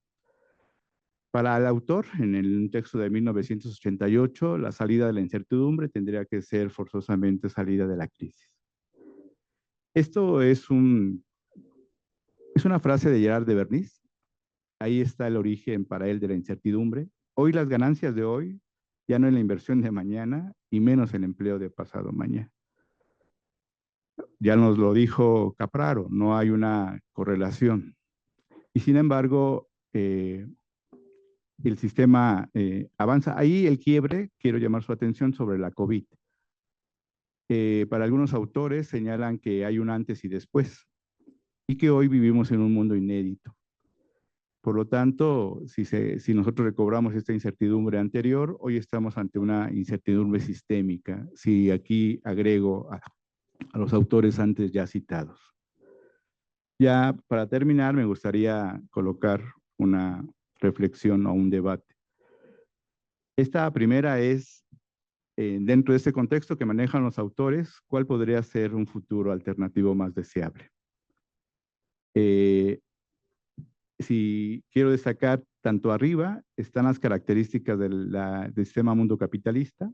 [SPEAKER 3] Para el autor, en un texto de 1988, la salida de la incertidumbre tendría que ser forzosamente salida de la crisis. Esto es una frase de Girard de Bernis. Ahí está el origen para él de la incertidumbre. Hoy las ganancias de hoy ya no es la inversión de mañana y menos el empleo de pasado mañana. Ya nos lo dijo Capraro, no hay una correlación. Y sin embargo, el sistema avanza. Ahí el quiebre, quiero llamar su atención sobre la COVID. Para algunos autores señalan que hay un antes y después y que hoy vivimos en un mundo inédito. Por lo tanto, si nosotros recobramos esta incertidumbre anterior, hoy estamos ante una incertidumbre sistémica. Si aquí agrego a los autores antes ya citados. Ya para terminar, me gustaría colocar una reflexión o un debate. Esta primera es, dentro de este contexto que manejan los autores, ¿cuál podría ser un futuro alternativo más deseable? Si quiero destacar, tanto arriba están las características del sistema mundo capitalista,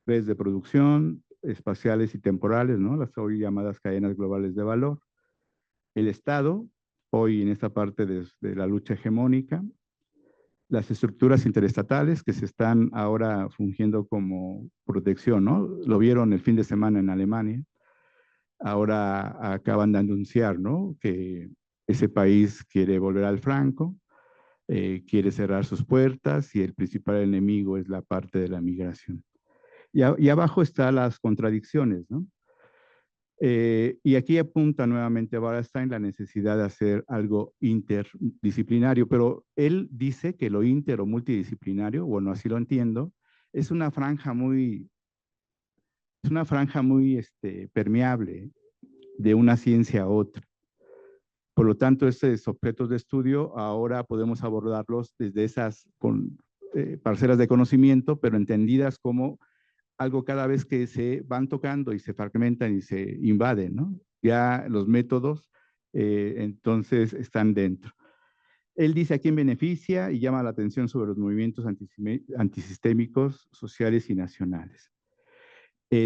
[SPEAKER 3] redes de producción, espaciales y temporales, ¿no?, las hoy llamadas cadenas globales de valor. El Estado, hoy en esta parte de la lucha hegemónica, las estructuras interestatales que se están ahora fungiendo como protección, ¿no? Lo vieron el fin de semana en Alemania. Ahora acaban de anunciar, ¿no?, que ese país quiere volver al franco. quiere cerrar sus puertas y el principal enemigo es la parte de la migración. Y abajo están las contradicciones, ¿no? Y aquí apunta nuevamente Wallerstein la necesidad de hacer algo interdisciplinario, pero él dice que lo inter o multidisciplinario, bueno, así lo entiendo, es una franja muy permeable de una ciencia a otra. Por lo tanto, estos objetos de estudio ahora podemos abordarlos desde esas parcelas de conocimiento, pero entendidas como algo cada vez que se van tocando y se fragmentan y se invaden, ¿no? Ya los métodos entonces están dentro. Él dice a quién beneficia y llama la atención sobre los movimientos antisistémicos, sociales y nacionales.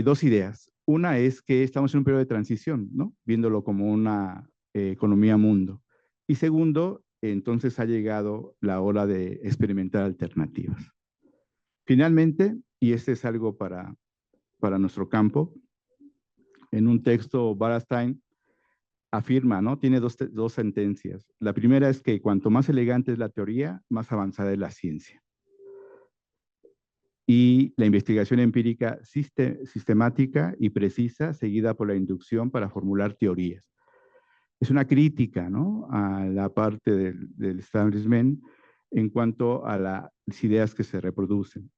[SPEAKER 3] Dos ideas. Una es que estamos en un periodo de transición, ¿no? Viéndolo como una economía mundo. Y segundo, entonces ha llegado la hora de experimentar alternativas. Finalmente, y este es algo para nuestro campo, en un texto Wallerstein afirma, ¿no? Tiene dos sentencias. La primera es que cuanto más elegante es la teoría, más avanzada es la ciencia. Y la investigación empírica sistemática y precisa, seguida por la inducción para formular teorías. Es una crítica, ¿no?, a la parte del establishment en cuanto a las ideas que se reproducen.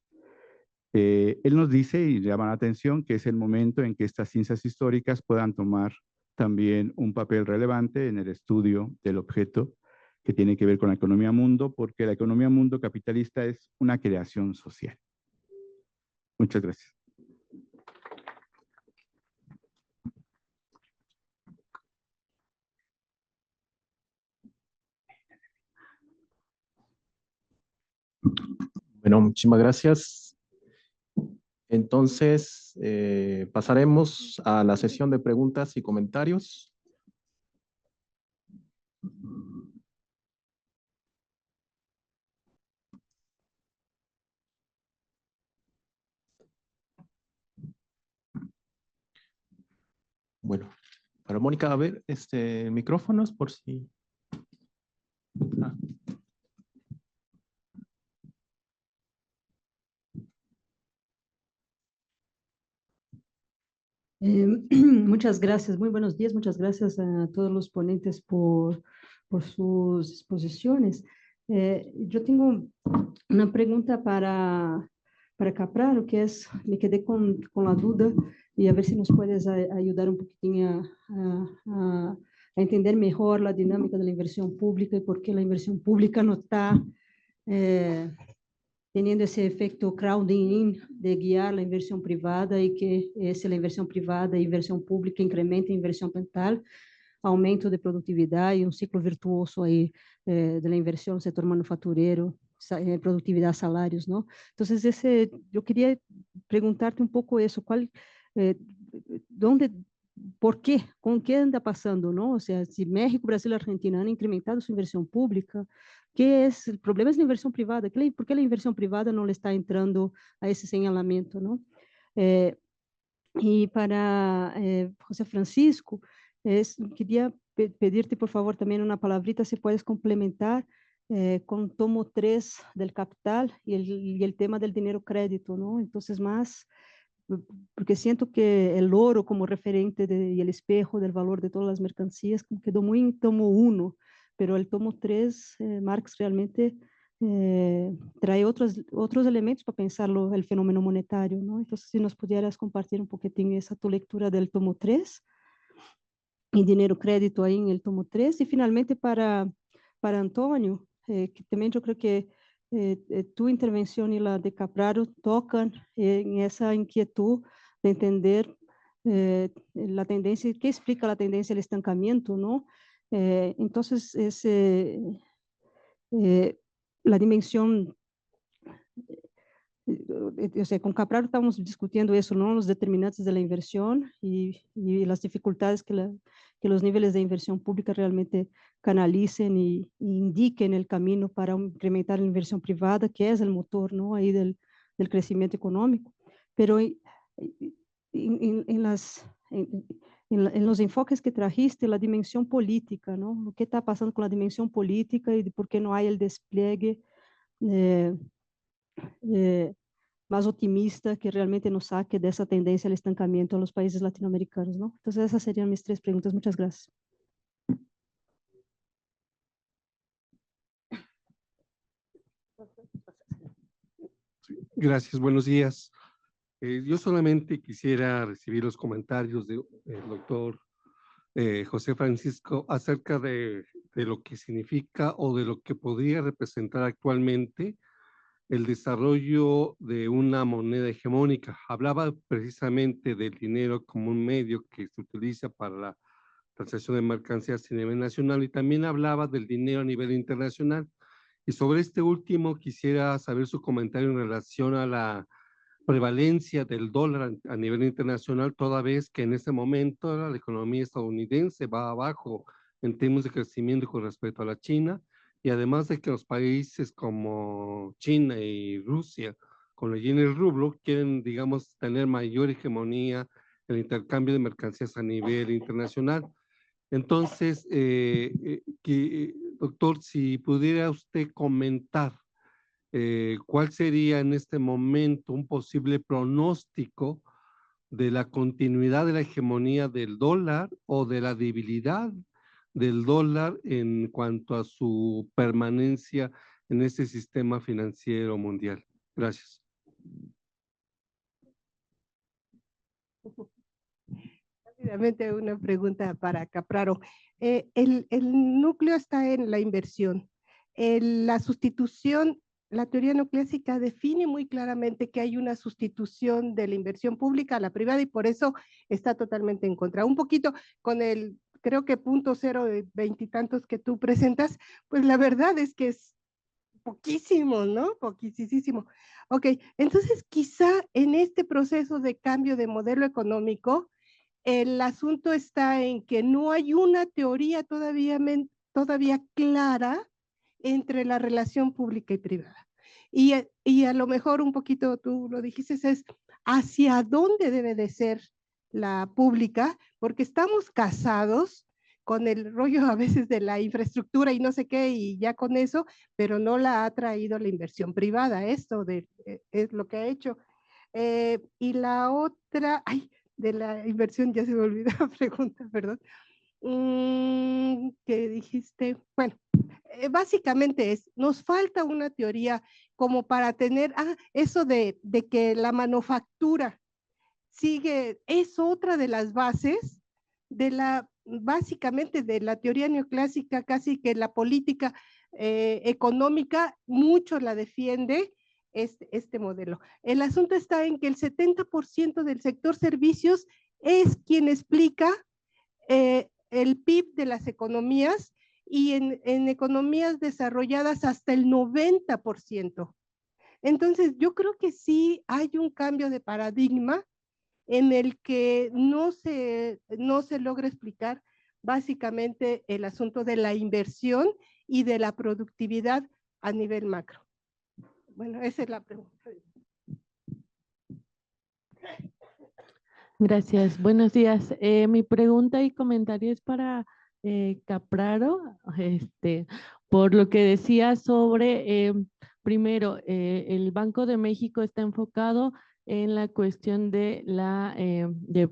[SPEAKER 3] Él nos dice y llama la atención que es el momento en que estas ciencias históricas puedan tomar también un papel relevante en el estudio del objeto que tiene que ver con la economía mundo, porque la economía mundo capitalista es una creación social. Muchas gracias.
[SPEAKER 2] Bueno, muchísimas gracias. Entonces, pasaremos a la sesión de preguntas y comentarios. Bueno, para Mónica, a ver, micrófonos por si... Ah.
[SPEAKER 4] Muchas gracias, muy buenos días, muchas gracias a todos los ponentes por sus exposiciones. Yo tengo una pregunta para Capraro, que es, me quedé con la duda y a ver si nos puedes ayudar un poquitín a entender mejor la dinámica de la inversión pública y por qué la inversión pública no está teniendo ese efecto crowding de guiar la inversión privada y que si la inversión privada y inversión pública incrementa a inversión ambiental, aumento de productividad y un ciclo virtuoso ahí de la inversión, sector manufacturero, productividad, salarios, ¿no? Entonces, yo quería preguntarte un poco eso, ¿dónde, por qué, con qué anda pasando, ¿no? O sea, si México, Brasil y Argentina han incrementado su inversión pública, ¿qué es? El problema es la inversión privada. ¿Por qué la inversión privada no le está entrando a ese señalamiento, ¿no? Y para José Francisco, quería pedirte, por favor, también una palabrita, si puedes complementar con tomo 3 del Capital y el tema del dinero crédito, ¿no? Entonces, más, porque siento que el oro como referente y el espejo del valor de todas las mercancías quedó muy en tomo 1, pero el tomo 3, Marx realmente trae otros elementos para pensar el fenómeno monetario, ¿no? Entonces, si nos pudieras compartir un poquitín esa tu lectura del tomo 3 y dinero crédito ahí en el tomo 3. Y finalmente para Antonio, que también yo creo que tu intervención y la de Capraro tocan en esa inquietud de entender la tendencia, qué explica la tendencia del estancamiento, ¿no? Entonces, la dimensión, o sea, con Capraro estamos discutiendo eso, ¿no? Los determinantes de la inversión y las dificultades que los niveles de inversión pública realmente canalicen y indiquen el camino para incrementar la inversión privada, que es el motor, ¿no?, ahí del crecimiento económico. Pero en en los enfoques que trajiste, la dimensión política, ¿no? ¿Qué está pasando con la dimensión política y por qué no hay el despliegue más optimista que realmente nos saque de esa tendencia al estancamiento en los países latinoamericanos, ¿no? Entonces esas serían mis 3 preguntas. Muchas gracias.
[SPEAKER 5] Gracias, buenos días. Yo solamente quisiera recibir los comentarios del doctor José Francisco acerca de lo que significa o de lo que podría representar actualmente el desarrollo de una moneda hegemónica. Hablaba precisamente del dinero como un medio que se utiliza para la transacción de mercancías a nivel nacional y también hablaba del dinero a nivel internacional. Y sobre este último quisiera saber su comentario en relación a la prevalencia del dólar a nivel internacional, toda vez que en este momento la economía estadounidense va abajo en términos de crecimiento con respecto a la China, y además de que los países como China y Rusia, con la yen y el rublo, quieren, digamos, tener mayor hegemonía en el intercambio de mercancías a nivel internacional. Entonces, doctor, si pudiera usted comentar ¿cuál sería en este momento un posible pronóstico de la continuidad de la hegemonía del dólar o de la debilidad del dólar en cuanto a su permanencia en este sistema financiero mundial? Gracias.
[SPEAKER 6] Rápidamente una pregunta para Capraro. El núcleo está en la inversión. La sustitución, la teoría neoclásica define muy claramente que hay una sustitución de la inversión pública a la privada y por eso está totalmente en contra. Un poquito con el, creo que 0.0 de 20 y tantos que tú presentas, pues la verdad es que es poquísimo, ¿no? Poquísimo. Ok, entonces quizá en este proceso de cambio de modelo económico, el asunto está en que no hay una teoría todavía clara entre la relación pública y privada. Y a lo mejor un poquito, tú lo dijiste, es hacia dónde debe de ser la pública, porque estamos casados con el rollo a veces de la infraestructura y no sé qué, y ya con eso, pero no la ha traído la inversión privada, esto es lo que ha hecho. Y la otra, de la inversión, ya se me olvidó la pregunta, perdón. ¿Qué dijiste? Bueno, básicamente nos falta una teoría como para tener, eso de que la manufactura sigue, es otra de las bases básicamente de la teoría neoclásica, casi que la política económica, mucho la defiende este modelo. El asunto está en que el 70% del sector servicios es quien explica el PIB de las economías y en economías desarrolladas hasta el 90%. Entonces, yo creo que sí hay un cambio de paradigma en el que no se logra explicar básicamente el asunto de la inversión y de la productividad a nivel macro. Bueno, esa es la pregunta.
[SPEAKER 7] Gracias, buenos días. Mi pregunta y comentario es para Capraro, por lo que decía sobre, primero, el Banco de México está enfocado en la cuestión de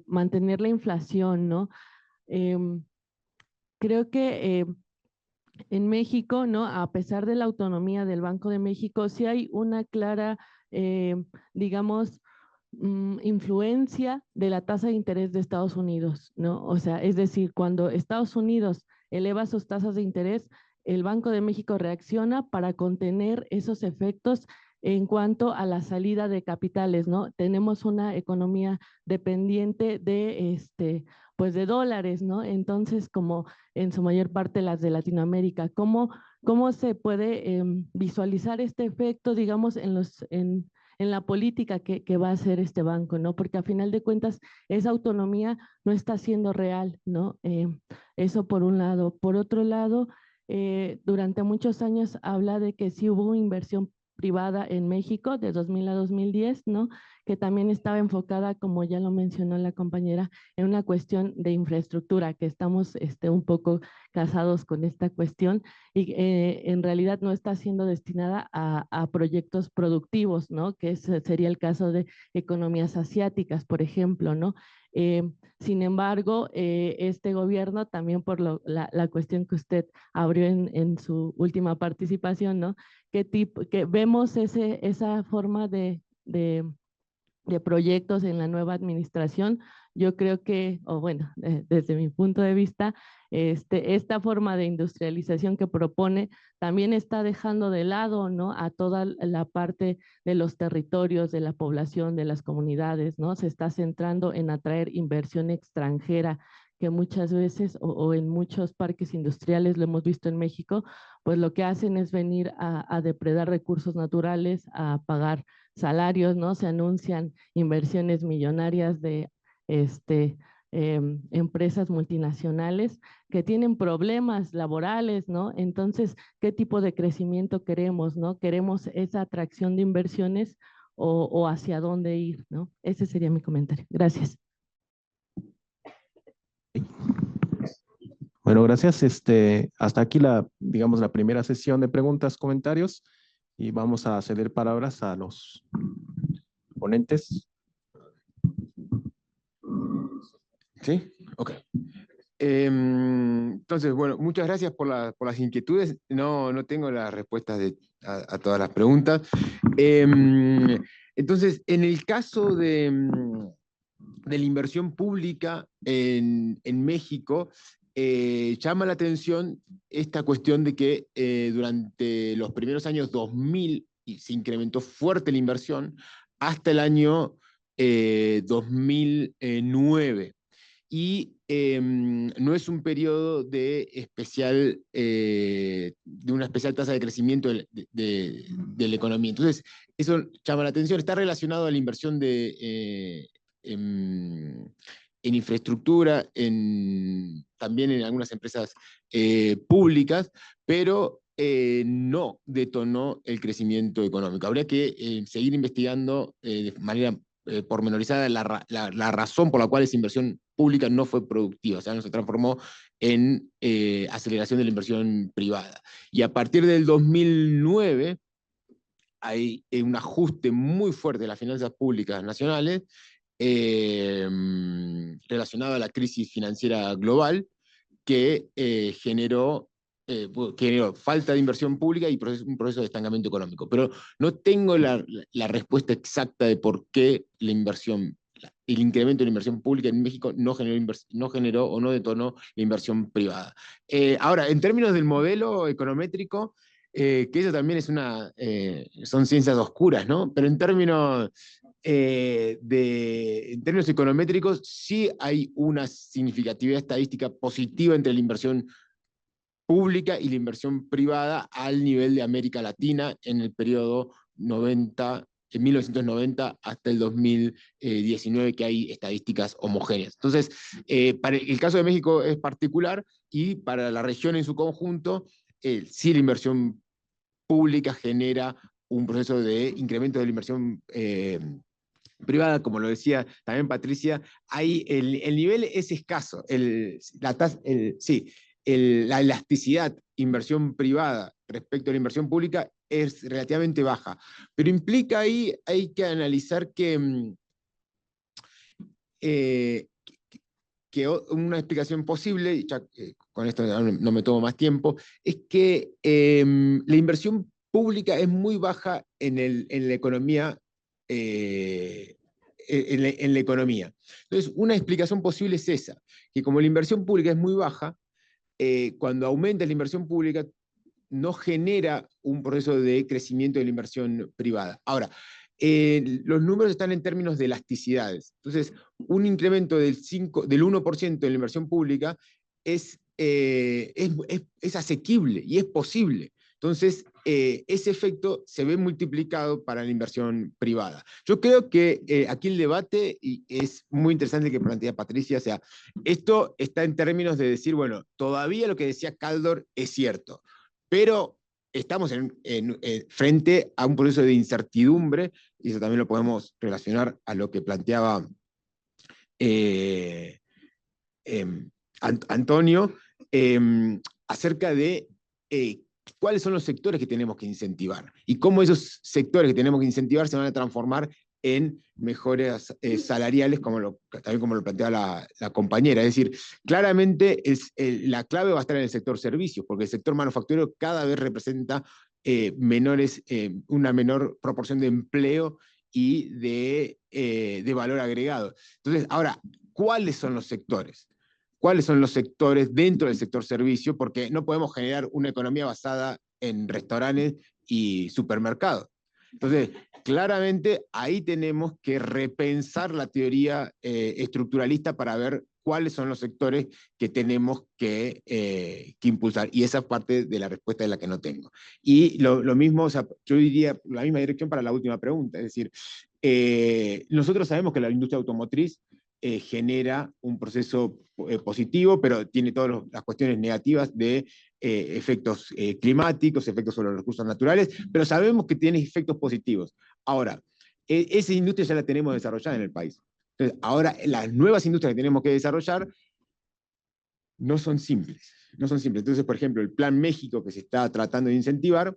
[SPEAKER 7] mantener la inflación, ¿no? Creo que en México, ¿no? A pesar de la autonomía del Banco de México, sí hay una clara, digamos, influencia de la tasa de interés de Estados Unidos, ¿no? O sea, es decir, cuando Estados Unidos eleva sus tasas de interés, el Banco de México reacciona para contener esos efectos en cuanto a la salida de capitales, ¿no? Tenemos una economía dependiente de, pues de dólares, ¿no? Entonces, como en su mayor parte las de Latinoamérica, ¿cómo se puede visualizar este efecto, digamos, en la política que va a hacer este banco, ¿no? Porque a final de cuentas esa autonomía no está siendo real, ¿no? Eso por un lado. Por otro lado, durante muchos años habla de que sí hubo inversión privada en México de 2000 a 2010, ¿no? Que también estaba enfocada, como ya lo mencionó la compañera, en una cuestión de infraestructura, que estamos un poco casados con esta cuestión y en realidad no está siendo destinada a proyectos productivos, ¿no? Que ese sería el caso de economías asiáticas, por ejemplo, ¿no? Sin embargo, este gobierno, también por la cuestión que usted abrió en su última participación, ¿no? Que vemos esa forma de proyectos en la nueva administración. Yo creo que, o bueno, desde mi punto de vista, esta forma de industrialización que propone también está dejando de lado, ¿no? A toda la parte de los territorios, de la población, de las comunidades, ¿no? Se está centrando en atraer inversión extranjera, que muchas veces, o en muchos parques industriales, lo hemos visto en México, pues lo que hacen es venir a depredar recursos naturales, a pagar salarios, ¿no? Se anuncian inversiones millonarias de empresas multinacionales que tienen problemas laborales, ¿no? Entonces, ¿qué tipo de crecimiento queremos, no? ¿Queremos esa atracción de inversiones o hacia dónde ir, no? Ese sería mi comentario. Gracias.
[SPEAKER 2] Bueno, gracias. Hasta aquí digamos, la primera sesión de preguntas, comentarios, y vamos a ceder palabras a los ponentes.
[SPEAKER 8] ¿Sí? Ok. Entonces, bueno, muchas gracias por las inquietudes. No tengo las respuestas a todas las preguntas. Entonces, en el caso de la inversión pública en México, llama la atención esta cuestión de que durante los primeros años 2000 se incrementó fuerte la inversión hasta el año 2009. Y no es un periodo de una especial tasa de crecimiento de la economía. Entonces, eso llama la atención. Está relacionado a la inversión en infraestructura, también en algunas empresas públicas, pero no detonó el crecimiento económico. Habría que seguir investigando de manera pormenorizada la razón por la cual esa inversión pública no fue productiva, o sea, no se transformó en aceleración de la inversión privada. Y a partir del 2009 hay un ajuste muy fuerte de las finanzas públicas nacionales relacionado a la crisis financiera global que generó falta de inversión pública y un proceso de estancamiento económico. Pero no tengo la respuesta exacta de por qué el incremento de la inversión pública en México no generó o no detonó la inversión privada. Ahora, en términos del modelo econométrico, que eso también son ciencias oscuras, ¿no? Pero en términos econométricos, sí hay una significatividad estadística positiva entre la inversión pública y la inversión privada al nivel de América Latina en el periodo 1990 hasta el 2019, que hay estadísticas homogéneas. Entonces, para el caso de México es particular, y para la región en su conjunto, sí la inversión pública genera un proceso de incremento de la inversión privada, como lo decía también Patricia. El nivel es escaso, la elasticidad inversión privada respecto a la inversión pública es relativamente baja, pero implica hay que analizar que una explicación posible, ya con esto no me tomo más tiempo, es que la inversión pública es muy baja en la economía. En la economía. Entonces, una explicación posible es esa, que como la inversión pública es muy baja, cuando aumenta la inversión pública, no genera un proceso de crecimiento de la inversión privada. Ahora, los números están en términos de elasticidades. Entonces, un incremento del 1% en la inversión pública es asequible y es posible. Entonces, ese efecto se ve multiplicado para la inversión privada. Yo creo que aquí el debate, y es muy interesante que plantea Patricia, o sea, esto está en términos de decir, bueno, todavía lo que decía Kaldor es cierto, pero estamos frente a un proceso de incertidumbre, y eso también lo podemos relacionar a lo que planteaba Antonio, acerca de cuáles son los sectores que tenemos que incentivar y cómo esos sectores que tenemos que incentivar se van a transformar en mejoras salariales, también como lo planteaba la compañera. Es decir, claramente la clave va a estar en el sector servicios, porque el sector manufacturero cada vez representa una menor proporción de empleo y de valor agregado. Entonces, ahora, ¿cuáles son los sectores? ¿Cuáles son los sectores dentro del sector servicio? Porque no podemos generar una economía basada en restaurantes y supermercados. Entonces, claramente ahí tenemos que repensar la teoría estructuralista para ver cuáles son los sectores que tenemos que impulsar. Y esa es parte de la respuesta de la que no tengo. Y lo mismo, o sea, yo diría la misma dirección para la última pregunta. Es decir, nosotros sabemos que la industria automotriz genera un proceso positivo, pero tiene todas las cuestiones negativas de efectos climáticos, efectos sobre los recursos naturales, pero sabemos que tiene efectos positivos. Ahora, esa industria ya la tenemos desarrollada en el país. Entonces, ahora las nuevas industrias que tenemos que desarrollar no son simples. No son simples. Entonces, por ejemplo, el Plan México que se está tratando de incentivar,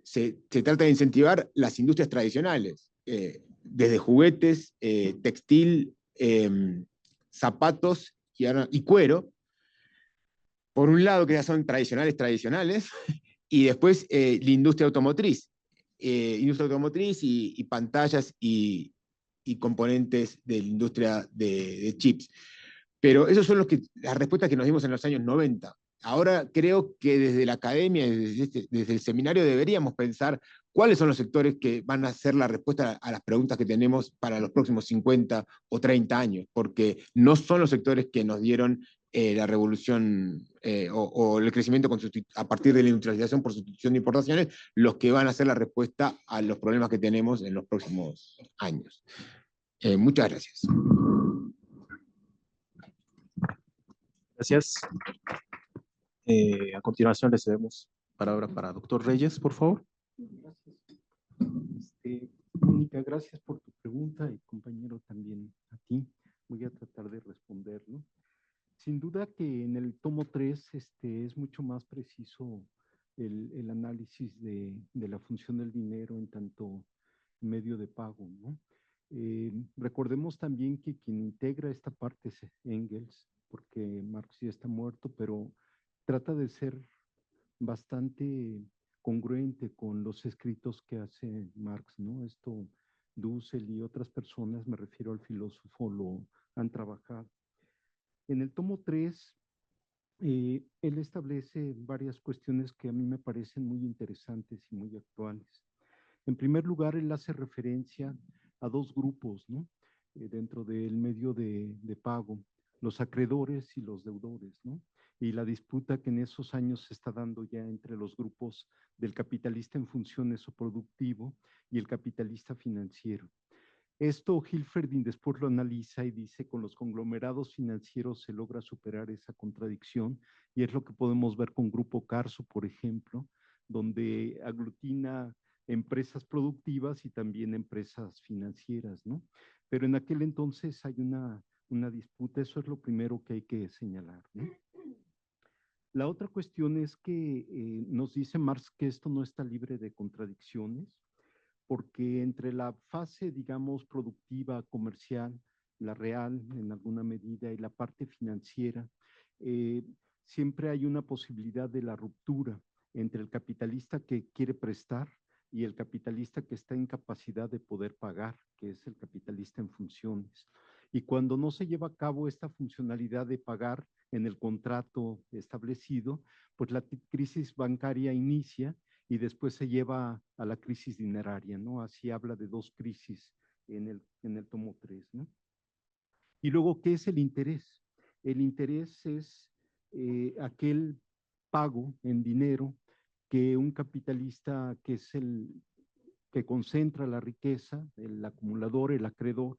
[SPEAKER 8] se trata de incentivar las industrias tradicionales, desde juguetes, textil, zapatos y cuero, por un lado que ya son tradicionales, y después la industria automotriz. Industria automotriz y pantallas y componentes de la industria de chips. Pero esos son las respuestas que nos dimos en los años 90. Ahora creo que desde la academia, desde el seminario, deberíamos pensar cuáles son los sectores que van a ser la respuesta a las preguntas que tenemos para los próximos 50 o 30 años, porque no son los sectores que nos dieron la revolución o el crecimiento a partir de la industrialización por sustitución de importaciones, los que van a ser la respuesta a los problemas que tenemos en los próximos años. Muchas gracias.
[SPEAKER 2] Gracias. A continuación le cedemos palabra para doctor Reyes, por favor.
[SPEAKER 1] Gracias. Mónica, gracias por tu pregunta y compañero también a ti. Voy a tratar de responder, ¿no? Sin duda que en el tomo 3 es mucho más preciso el análisis de la función del dinero en tanto medio de pago, ¿no? Recordemos también que quien integra esta parte es Engels, porque Marx ya está muerto, pero trata de ser bastante congruente con los escritos que hace Marx, ¿no? Esto Dussel y otras personas, me refiero al filósofo, lo han trabajado. En el tomo 3, él establece varias cuestiones que a mí me parecen muy interesantes y muy actuales. En primer lugar, él hace referencia a dos grupos, ¿no? Dentro del medio de pago, los acreedores y los deudores, ¿no? Y la disputa que en esos años se está dando ya entre los grupos del capitalista en funciones o productivo y el capitalista financiero. Esto Hilferding después lo analiza y dice, con los conglomerados financieros se logra superar esa contradicción, y es lo que podemos ver con Grupo Carso, por ejemplo, donde aglutina empresas productivas y también empresas financieras, ¿no? Pero en aquel entonces hay una disputa, eso es lo primero que hay que señalar, ¿no? La otra cuestión es que nos dice Marx que esto no está libre de contradicciones, porque entre la fase, digamos, productiva, comercial, la real en alguna medida, y la parte financiera, siempre hay una posibilidad de la ruptura entre el capitalista que quiere prestar y el capitalista que está en capacidad de poder pagar, que es el capitalista en funciones. Y cuando no se lleva a cabo esta funcionalidad de pagar en el contrato establecido, pues la crisis bancaria inicia y después se lleva a la crisis dineraria, ¿no? Así habla de dos crisis en el tomo 3, ¿no? Y luego, ¿qué es el interés? El interés es aquel pago en dinero que un capitalista, que es el que concentra la riqueza, el acumulador, el acreedor,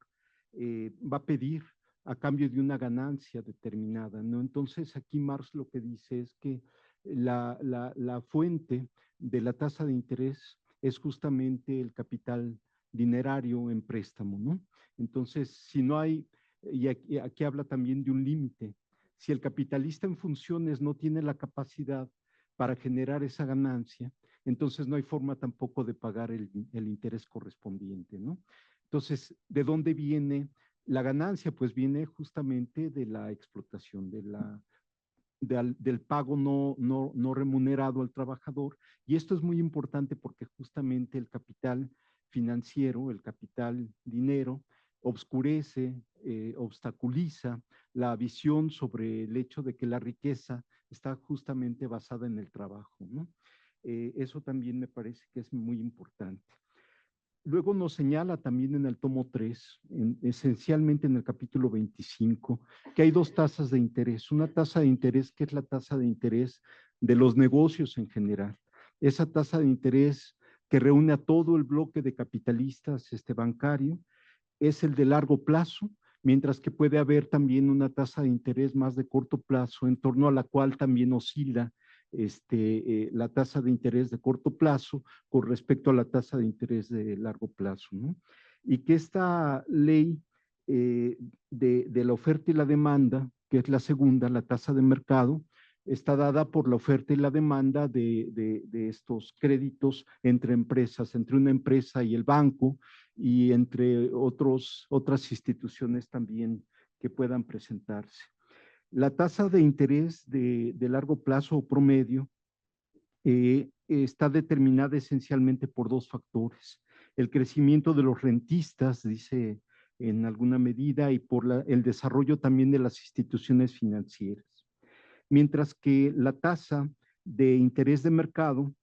[SPEAKER 1] va a pedir a cambio de una ganancia determinada, ¿no? Entonces aquí Marx lo que dice es que la fuente de la tasa de interés es justamente el capital dinerario en préstamo, ¿no? Entonces, si no hay, y aquí habla también de un límite, si el capitalista en funciones no tiene la capacidad para generar esa ganancia, entonces no hay forma tampoco de pagar el interés correspondiente, ¿no? Entonces, ¿de dónde viene la ganancia? Pues viene justamente de la explotación, del pago no remunerado al trabajador. Y esto es muy importante porque justamente el capital financiero, el capital dinero, obscurece, obstaculiza la visión sobre el hecho de que la riqueza está justamente basada en el trabajo, ¿no? Eso también me parece que es muy importante. Luego nos señala también en el tomo 3, esencialmente en el capítulo 25, que hay dos tasas de interés. Una tasa de interés que es la tasa de interés de los negocios en general. Esa tasa de interés que reúne a todo el bloque de capitalistas bancario es el de largo plazo, mientras que puede haber también una tasa de interés más de corto plazo, en torno a la cual también oscila la tasa de interés de corto plazo con respecto a la tasa de interés de largo plazo, ¿no? Y que esta ley de la oferta y la demanda, que es la segunda, la tasa de mercado, está dada por la oferta y la demanda de estos créditos entre empresas, entre una empresa y el banco, y entre otras instituciones también que puedan presentarse. La tasa de interés de largo plazo o promedio está determinada esencialmente por dos factores. El crecimiento de los rentistas, dice en alguna medida, y por el desarrollo también de las instituciones financieras. Mientras que la tasa de interés de mercado,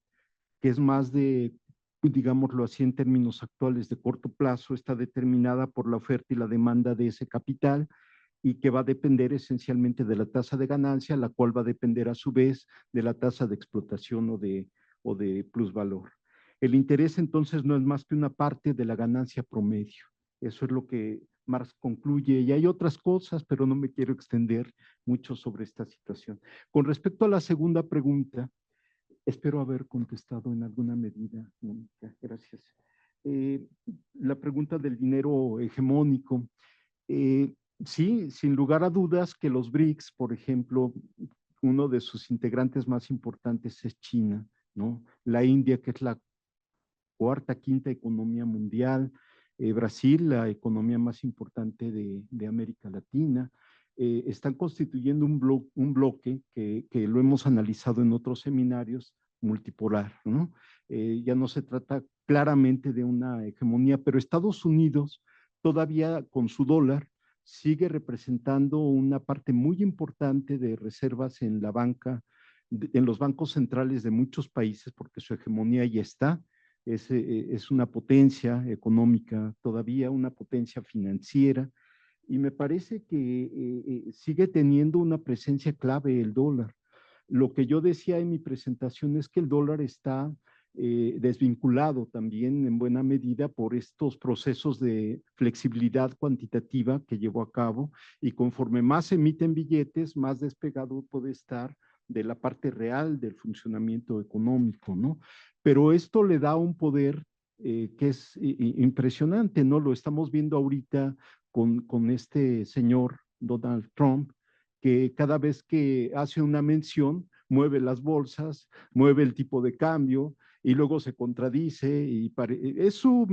[SPEAKER 1] que es más de, digámoslo así en términos actuales, de corto plazo, está determinada por la oferta y la demanda de ese capital y que va a depender esencialmente de la tasa de ganancia, la cual va a depender a su vez de la tasa de explotación o de plusvalor. El interés entonces no es más que una parte de la ganancia promedio. Eso es lo que Marx concluye, y hay otras cosas, pero no me quiero extender mucho sobre esta situación. Con respecto a la segunda pregunta, espero haber contestado en alguna medida, Mónica, gracias. La pregunta del dinero hegemónico. Sí, sin lugar a dudas que los BRICS, por ejemplo, uno de sus integrantes más importantes es China, ¿no? La India, que es la cuarta, quinta economía mundial, Brasil, la economía más importante de América Latina, están constituyendo un bloque que lo hemos analizado en otros seminarios, multipolar, ¿no? Ya no se trata claramente de una hegemonía, pero Estados Unidos todavía con su dólar sigue representando una parte muy importante de reservas en la banca, en los bancos centrales de muchos países, porque su hegemonía ya está. Es una potencia económica todavía, una potencia financiera, y me parece que sigue teniendo una presencia clave el dólar. Lo que yo decía en mi presentación es que el dólar está desvinculado también en buena medida por estos procesos de flexibilidad cuantitativa que llevó a cabo, y conforme más se emiten billetes, más despegado puede estar de la parte real del funcionamiento económico, ¿no? Pero esto le da un poder que es impresionante, ¿no? Lo estamos viendo ahorita con este señor Donald Trump, que cada vez que hace una mención, mueve las bolsas, mueve el tipo de cambio y luego se contradice. Eso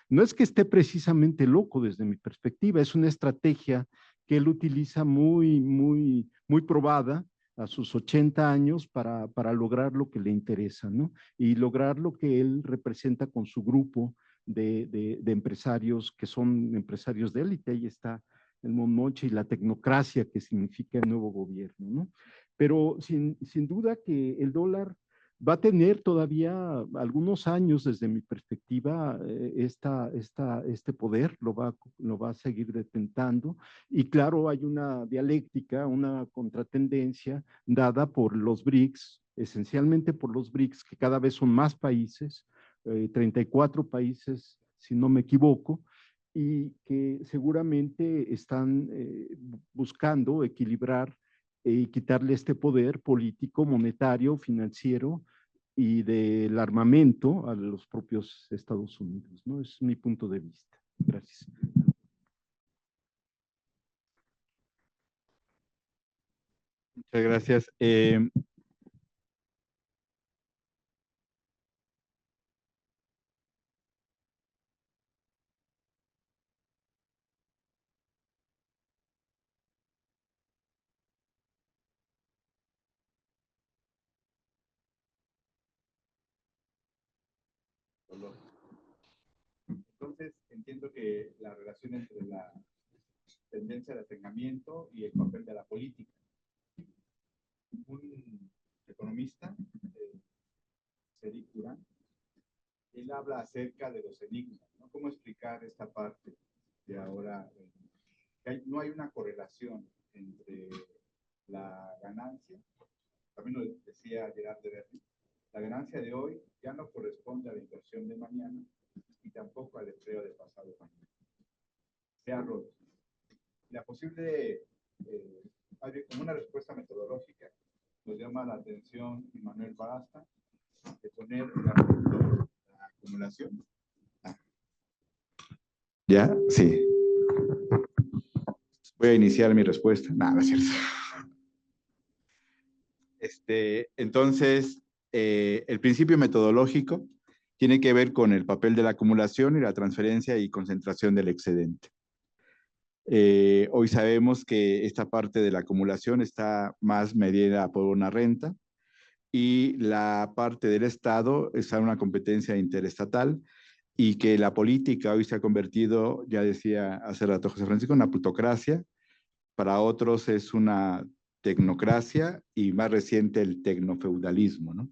[SPEAKER 1] no es que esté precisamente loco desde mi perspectiva, es una estrategia que él utiliza muy probada a sus 80 años para lograr lo que le interesa, ¿no? Y lograr lo que él representa con su grupo de empresarios que son empresarios de élite. Ahí está el monoche y la tecnocracia que significa el nuevo gobierno, ¿no? Pero sin duda que el dólar va a tener todavía algunos años, desde mi perspectiva, este poder lo va a seguir detentando. Y claro, hay una dialéctica, una contratendencia dada por los BRICS, esencialmente por los BRICS, que cada vez son más países, 34 países, si no me equivoco, y que seguramente están buscando equilibrar y quitarle este poder político, monetario, financiero y del armamento a los propios Estados Unidos, ¿no? Es mi punto de vista. Gracias.
[SPEAKER 3] Muchas gracias. Entonces, entiendo que la relación entre la tendencia de atencamiento y el papel de la política. Un economista, Cedric Durán, él habla acerca de los enigmas, ¿no? ¿Cómo explicar esta parte de ahora? No hay una correlación entre la ganancia, también lo decía Gerard de Berry, la ganancia de hoy ya no corresponde a la inversión de mañana y tampoco al empleo de pasado mañana. Se ha roto. La posible, como una respuesta metodológica, nos llama la atención Manuel Barasta de poner la acumulación. ¿Ya? Sí. Voy a iniciar mi respuesta. Nada, es cierto. Entonces, el principio metodológico tiene que ver con el papel de la acumulación y la transferencia y concentración del excedente. Hoy sabemos que esta parte de la acumulación está más medida por una renta y la parte del Estado está en una competencia interestatal y que la política hoy se ha convertido, ya decía hace rato José Francisco, en una plutocracia. Para otros es una tecnocracia y más reciente el tecnofeudalismo, ¿no?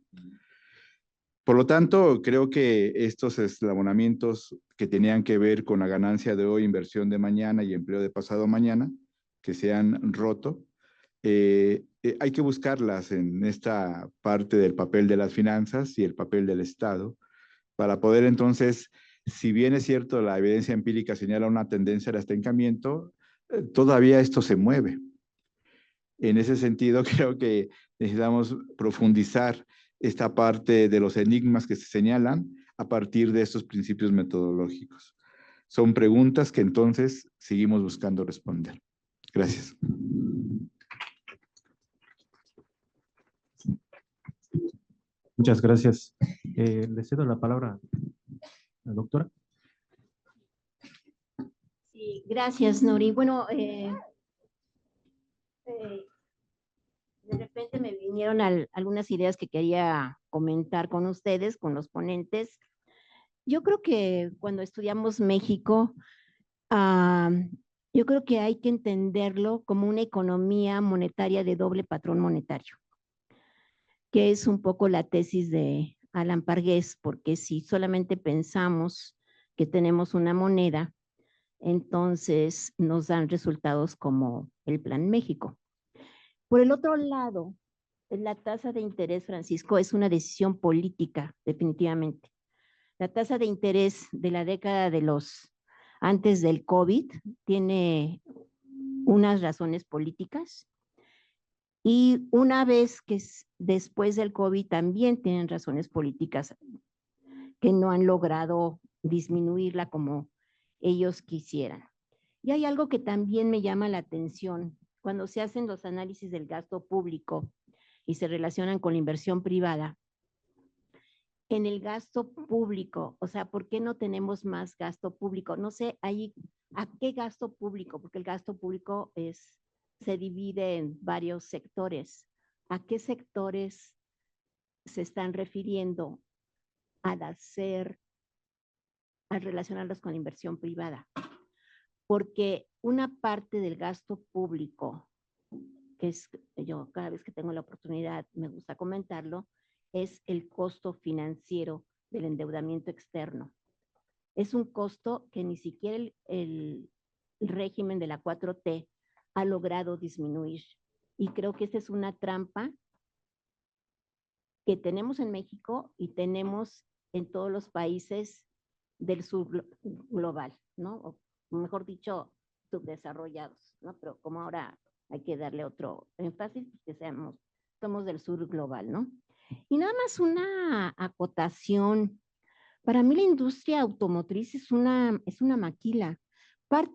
[SPEAKER 3] Por lo tanto, creo que estos eslabonamientos que tenían que ver con la ganancia de hoy, inversión de mañana y empleo de pasado mañana, que se han roto, hay que buscarlas en esta parte del papel de las finanzas y el papel del Estado, para poder entonces, si bien es cierto, la evidencia empírica señala una tendencia al estancamiento, todavía esto se mueve. En ese sentido, creo que necesitamos profundizar esta parte de los enigmas que se señalan a partir de estos principios metodológicos. Son preguntas que entonces seguimos buscando responder. Gracias.
[SPEAKER 9] Muchas gracias. Le cedo la palabra a la doctora.
[SPEAKER 10] Sí, gracias, Nori. Bueno, de repente me vinieron algunas ideas que quería comentar con ustedes, con los ponentes. Yo creo que cuando estudiamos México, yo creo que hay que entenderlo como una economía monetaria de doble patrón monetario, que es un poco la tesis de Alan Pargués, porque si solamente pensamos que tenemos una moneda, entonces nos dan resultados como el Plan México. Por el otro lado, la tasa de interés, Francisco, es una decisión política, definitivamente. La tasa de interés de la década de antes del COVID tiene unas razones políticas y una vez que después del COVID también tienen razones políticas que no han logrado disminuirla como ellos quisieran. Y hay algo que también me llama la atención cuando se hacen los análisis del gasto público y se relacionan con la inversión privada. En el gasto público, o sea, ¿por qué no tenemos más gasto público? No sé, ahí, ¿a qué gasto público? Porque el gasto público se divide en varios sectores. ¿A qué sectores se están refiriendo al relacionarlos con la inversión privada? Porque una parte del gasto público, que es, yo cada vez que tengo la oportunidad me gusta comentarlo, es el costo financiero del endeudamiento externo. Es un costo que ni siquiera el régimen de la 4T ha logrado disminuir. Y creo que esta es una trampa que tenemos en México y tenemos en todos los países del sur global, ¿no? O mejor dicho, subdesarrollados, ¿no? Pero como ahora hay que darle otro énfasis, porque somos del sur global, ¿no? Y nada más una acotación. Para mí la industria automotriz es una maquila.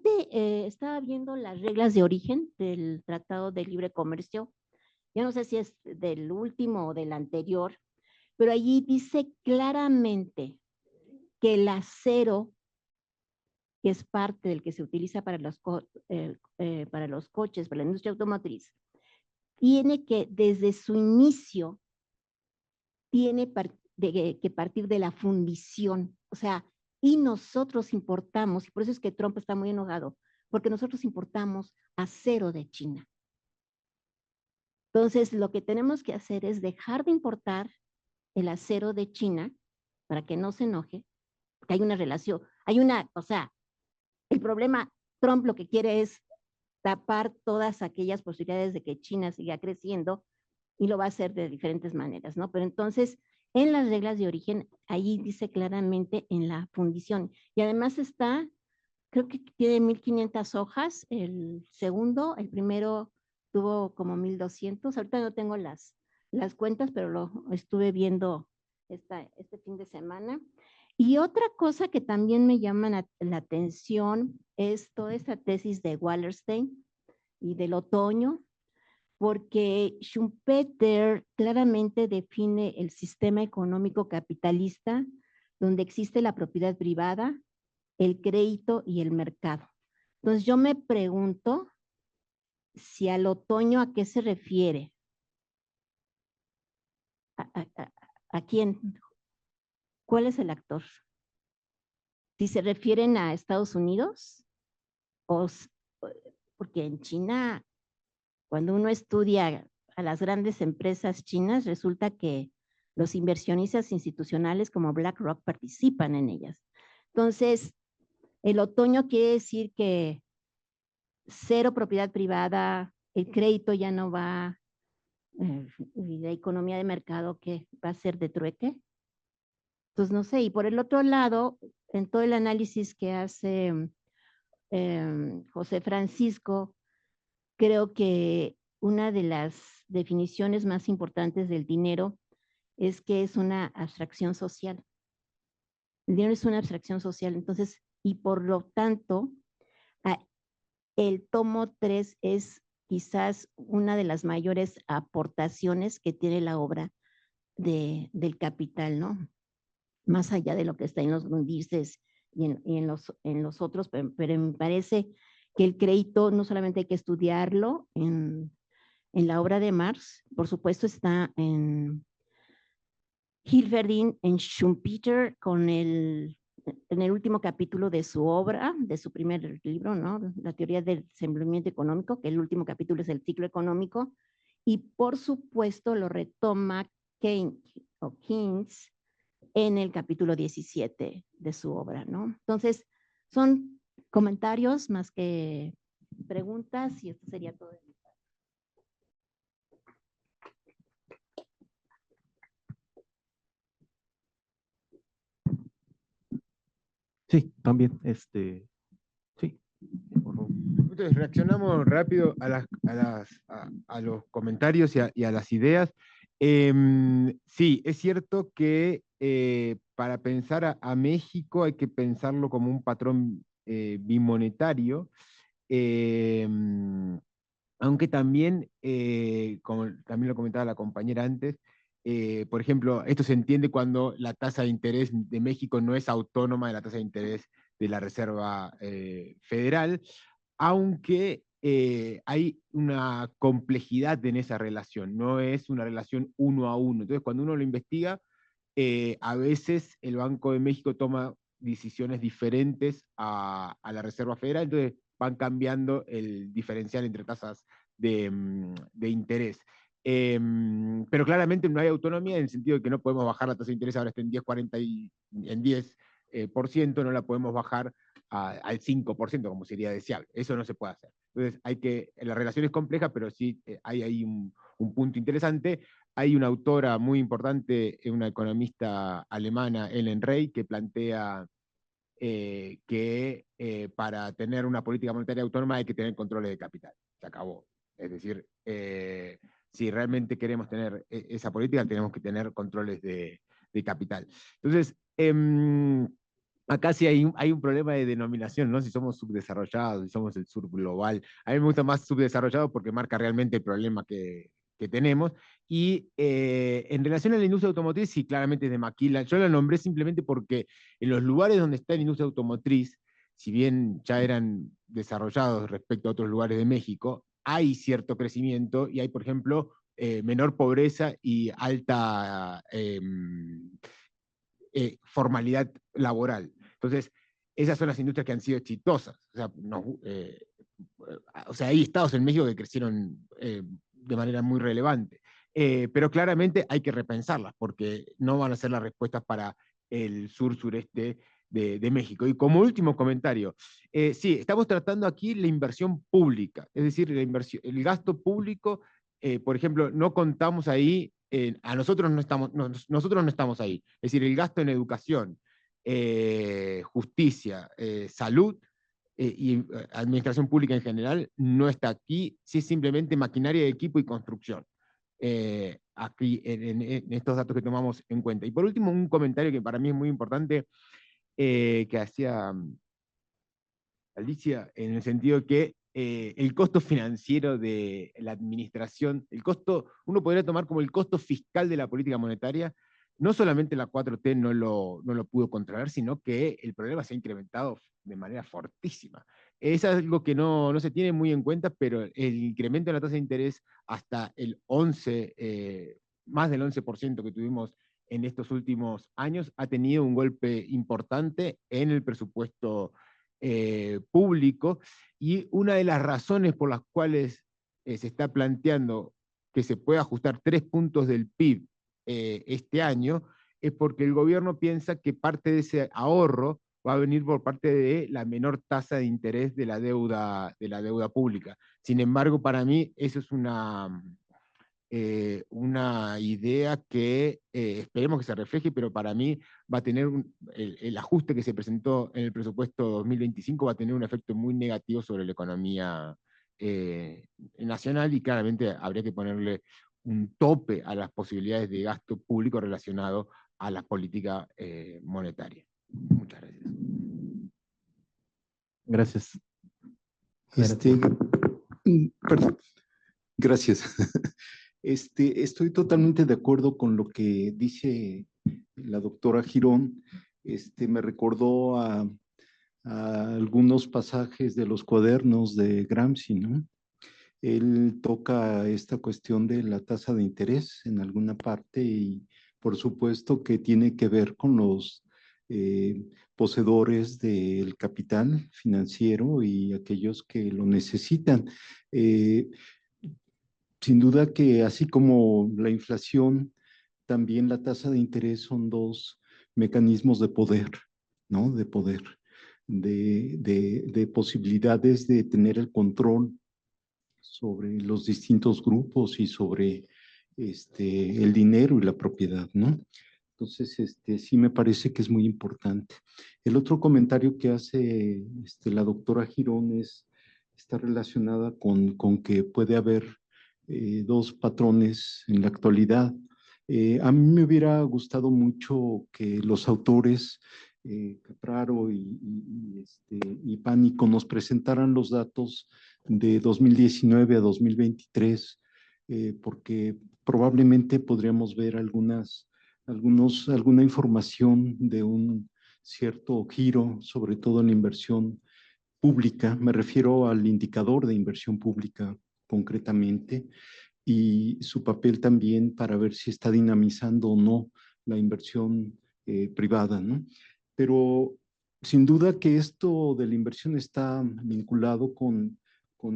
[SPEAKER 10] Estaba viendo las reglas de origen del Tratado de Libre Comercio. Yo no sé si es del último o del anterior, pero allí dice claramente que el acero, que es parte del que se utiliza para los coches, para la industria automotriz, tiene que, desde su inicio, tiene que partir de la fundición. O sea, y nosotros importamos, y por eso es que Trump está muy enojado, porque nosotros importamos acero de China. Entonces, lo que tenemos que hacer es dejar de importar el acero de China para que no se enoje, porque hay una relación, o sea, el problema, Trump lo que quiere es tapar todas aquellas posibilidades de que China siga creciendo y lo va a hacer de diferentes maneras, ¿no? Pero entonces, en las reglas de origen, ahí dice claramente en la fundición. Y además está, creo que tiene 1500 hojas, el segundo, el primero tuvo como 1200, ahorita no tengo las cuentas, pero lo estuve viendo este fin de semana. Y otra cosa que también me llama la atención es toda esta tesis de Wallerstein y del otoño, porque Schumpeter claramente define el sistema económico capitalista donde existe la propiedad privada, el crédito y el mercado. Entonces yo me pregunto si al otoño a qué se refiere. ¿A quién? ¿Cuál es el actor? Si se refieren a Estados Unidos, porque en China, cuando uno estudia a las grandes empresas chinas, resulta que los inversionistas institucionales como BlackRock participan en ellas. Entonces, el otoño quiere decir que cero propiedad privada, el crédito ya no va, y la economía de mercado que va a ser de trueque. Entonces, no sé, y por el otro lado, en todo el análisis que hace José Francisco, creo que una de las definiciones más importantes del dinero es que es una abstracción social. El dinero es una abstracción social, entonces, y por lo tanto, el tomo 3 es quizás una de las mayores aportaciones que tiene la obra del Capital, ¿no? Más allá de lo que está en los índices y en los otros, pero me parece que el crédito no solamente hay que estudiarlo en la obra de Marx, por supuesto está en Hilferding, en Schumpeter, en el último capítulo de su obra, de su primer libro, ¿no? La teoría del desenvolvimiento económico, que el último capítulo es el ciclo económico, y por supuesto lo retoma Keynes en el capítulo 17 de su obra, ¿no? Entonces, son comentarios más que preguntas, y esto sería todo.
[SPEAKER 9] Sí, también, sí.
[SPEAKER 8] Entonces, reaccionamos rápido a los comentarios y a las ideas. Sí, es cierto que para pensar a México hay que pensarlo como un patrón bimonetario, aunque también, como también lo comentaba la compañera antes, por ejemplo, esto se entiende cuando la tasa de interés de México no es autónoma de la tasa de interés de la Reserva Federal, aunque hay una complejidad en esa relación, no es una relación uno a uno. Entonces, cuando uno lo investiga, a veces el Banco de México toma decisiones diferentes a la Reserva Federal, entonces van cambiando el diferencial entre tasas de interés. Pero claramente no hay autonomía en el sentido de que no podemos bajar la tasa de interés, ahora está en 10,40 y en 10%, no la podemos bajar al 5%, como sería deseable. Eso no se puede hacer. Entonces, la relación es compleja, pero sí hay ahí un punto interesante. Hay una autora muy importante, una economista alemana, Ellen Rey, que plantea que para tener una política monetaria autónoma hay que tener controles de capital. Se acabó. Es decir, si realmente queremos tener esa política, tenemos que tener controles de capital. Entonces, acá sí hay un problema de denominación, ¿no? Si somos subdesarrollados, si somos el sur global. A mí me gusta más subdesarrollado porque marca realmente el problema que tenemos. Y en relación a la industria automotriz, sí, claramente es de Maquila. Yo la nombré simplemente porque en los lugares donde está la industria automotriz, si bien ya eran desarrollados respecto a otros lugares de México, hay cierto crecimiento y hay, por ejemplo, menor pobreza y alta formalidad laboral. Entonces, esas son las industrias que han sido exitosas. O sea, hay estados en México que crecieron de manera muy relevante. Pero claramente hay que repensarlas, porque no van a ser las respuestas para el sur-sureste de México. Y como último comentario, sí, estamos tratando aquí la inversión pública, es decir, el gasto público, por ejemplo, no contamos ahí, a nosotros nosotros no estamos ahí, es decir, el gasto en educación, justicia, salud, y administración pública en general no está aquí, sí simplemente maquinaria de equipo y construcción. Aquí en estos datos que tomamos en cuenta. Y por último, un comentario que para mí es muy importante, que hacía Alicia, en el sentido que el costo financiero de la administración, el costo, uno podría tomar como el costo fiscal de la política monetaria. No solamente la 4T no lo pudo controlar, sino que el problema se ha incrementado de manera fortísima. Es algo que no se tiene muy en cuenta, pero el incremento de la tasa de interés hasta el 11, más del 11% que tuvimos en estos últimos años, ha tenido un golpe importante en el presupuesto público, y una de las razones por las cuales se está planteando que se pueda ajustar 3 puntos del PIB este año, es porque el gobierno piensa que parte de ese ahorro va a venir por parte de la menor tasa de interés de la deuda pública. Sin embargo, para mí eso es una idea que esperemos que se refleje, pero para mí va a tener el ajuste que se presentó en el presupuesto 2025 va a tener un efecto muy negativo sobre la economía nacional, y claramente habría que ponerle un tope a las posibilidades de gasto público relacionado a la política monetaria. Muchas gracias.
[SPEAKER 2] Gracias.
[SPEAKER 1] Perdón. Gracias. Estoy totalmente de acuerdo con lo que dice la doctora Girón. Me recordó a algunos pasajes de los cuadernos de Gramsci, ¿no? Él toca esta cuestión de la tasa de interés en alguna parte y por supuesto que tiene que ver con los poseedores del capital financiero y aquellos que lo necesitan. Sin duda que así como la inflación, también la tasa de interés son dos mecanismos de poder, ¿no? De poder, de posibilidades de tener el control sobre los distintos grupos y sobre el dinero y la propiedad, ¿no? Entonces, sí me parece que es muy importante. El otro comentario que hace la doctora Girón está relacionada con que puede haber dos patrones en la actualidad. A mí me hubiera gustado mucho que los autores, Capraro y Pánico, nos presentaran los datos de 2019 a 2023, porque probablemente podríamos ver alguna información de un cierto giro, sobre todo en la inversión pública. Me refiero al indicador de inversión pública concretamente, y su papel también para ver si está dinamizando o no la inversión privada, ¿no? Pero sin duda que esto de la inversión está vinculado con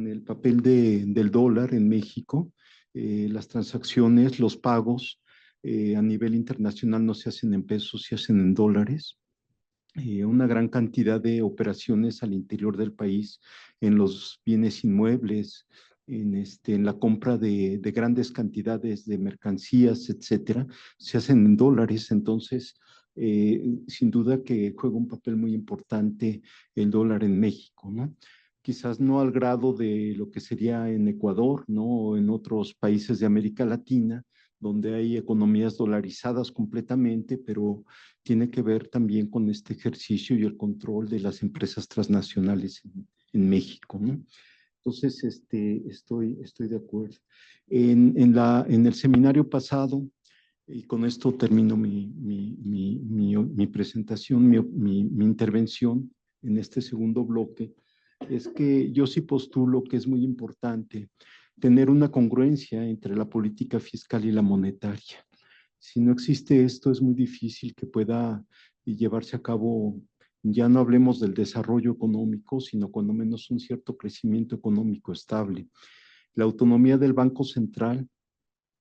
[SPEAKER 1] el papel del dólar en México. Las transacciones, los pagos a nivel internacional no se hacen en pesos, se hacen en dólares. Una gran cantidad de operaciones al interior del país en los bienes inmuebles, en la compra de grandes cantidades de mercancías, etcétera, se hacen en dólares. Entonces, sin duda que juega un papel muy importante el dólar en México, ¿no? quizás no al grado de lo que sería en Ecuador, ¿no? O en otros países de América Latina, donde hay economías dolarizadas completamente, pero tiene que ver también con este ejercicio y el control de las empresas transnacionales en México, ¿no? Entonces, estoy de acuerdo. En el seminario pasado, y con esto termino mi presentación, mi intervención en este segundo bloque, es que yo sí postulo que es muy importante tener una congruencia entre la política fiscal y la monetaria. Si no existe esto, es muy difícil que pueda llevarse a cabo, ya no hablemos del desarrollo económico, sino cuando menos un cierto crecimiento económico estable. La autonomía del Banco Central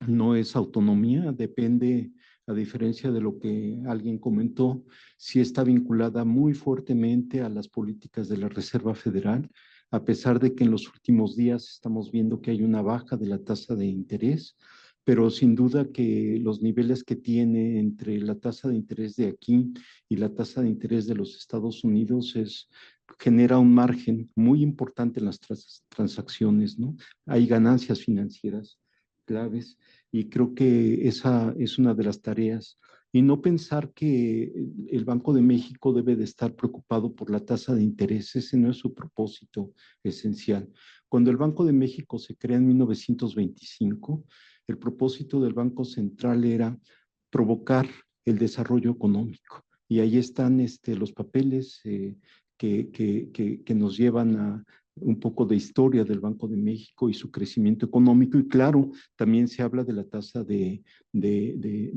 [SPEAKER 1] no es autonomía, depende, a diferencia de lo que alguien comentó, sí está vinculada muy fuertemente a las políticas de la Reserva Federal, a pesar de que en los últimos días estamos viendo que hay una baja de la tasa de interés, pero sin duda que los niveles que tiene entre la tasa de interés de aquí y la tasa de interés de los Estados Unidos genera un margen muy importante en las transacciones, ¿no? Hay ganancias financieras claves y creo que esa es una de las tareas. Y no pensar que el Banco de México debe de estar preocupado por la tasa de interés, ese no es su propósito esencial. Cuando el Banco de México se crea en 1925, el propósito del Banco Central era provocar el desarrollo económico. Y ahí están los papeles que nos llevan a un poco de historia del Banco de México y su crecimiento económico. Y claro, también se habla de la tasa de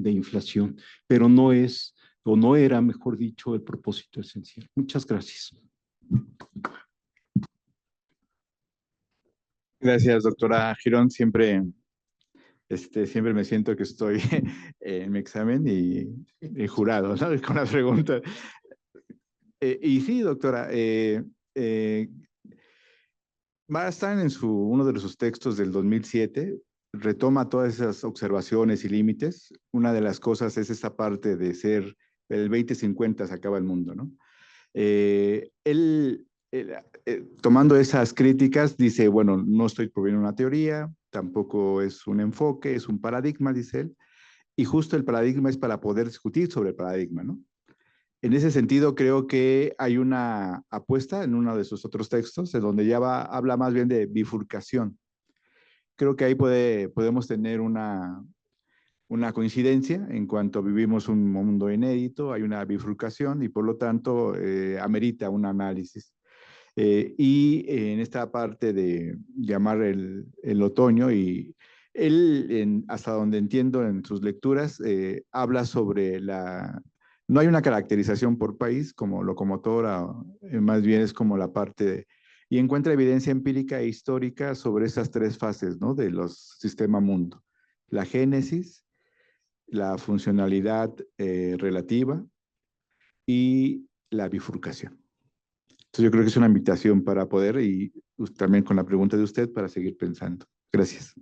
[SPEAKER 1] inflación, pero no es, o no era, mejor dicho, el propósito esencial. Muchas gracias.
[SPEAKER 3] Gracias, doctora Girón. Siempre me siento que estoy en mi examen y jurado, ¿no? Con las preguntas. Y sí, doctora, Marstein en uno de sus textos del 2007 retoma todas esas observaciones y límites. Una de las cosas es esa parte de ser el 2050 se acaba el mundo, ¿no? Tomando esas críticas, dice, bueno, no estoy proponiendo una teoría, tampoco es un enfoque, es un paradigma, dice él, y justo el paradigma es para poder discutir sobre el paradigma, ¿no? En ese sentido, creo que hay una apuesta en uno de sus otros textos, en donde ya habla más bien de bifurcación. Creo que ahí podemos tener una coincidencia en cuanto vivimos un mundo inédito, hay una bifurcación y por lo tanto amerita un análisis. Y en esta parte de llamar el otoño, y él, hasta donde entiendo en sus lecturas, habla sobre no hay una caracterización por país como locomotora, más bien es como la parte y encuentra evidencia empírica e histórica sobre esas tres fases, ¿no? De los sistema mundo. La génesis, la funcionalidad relativa y la bifurcación. Entonces yo creo que es una invitación para poder y también con la pregunta de usted para seguir pensando. Gracias.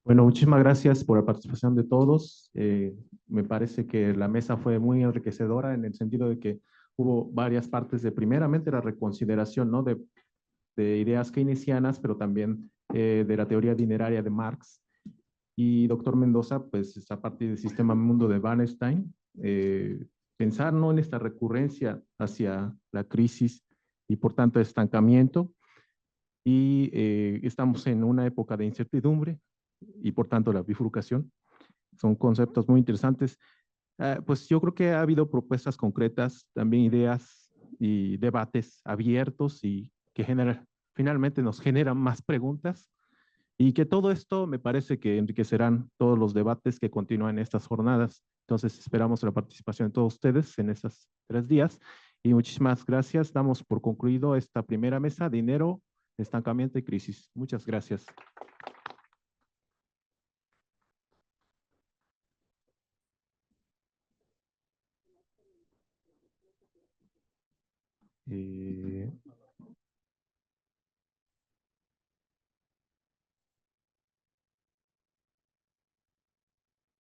[SPEAKER 9] Bueno, muchísimas gracias por la participación de todos. Me parece que la mesa fue muy enriquecedora en el sentido de que hubo varias partes de, primeramente, la reconsideración, ¿no? de ideas keynesianas, pero también de la teoría dineraria de Marx. Y doctor Mendoza, pues a partir del sistema mundo de Bernstein, pensar no en esta recurrencia hacia la crisis y por tanto estancamiento. Y estamos en una época de incertidumbre y por tanto la bifurcación. Son conceptos muy interesantes. Pues yo creo que ha habido propuestas concretas, también ideas y debates abiertos y que finalmente nos generan más preguntas y que todo esto me parece que enriquecerán todos los debates que continúan en estas jornadas. Entonces esperamos la participación de todos ustedes en estos 3 días y muchísimas gracias. Damos por concluido esta primera mesa, dinero, estancamiento y crisis. Muchas gracias.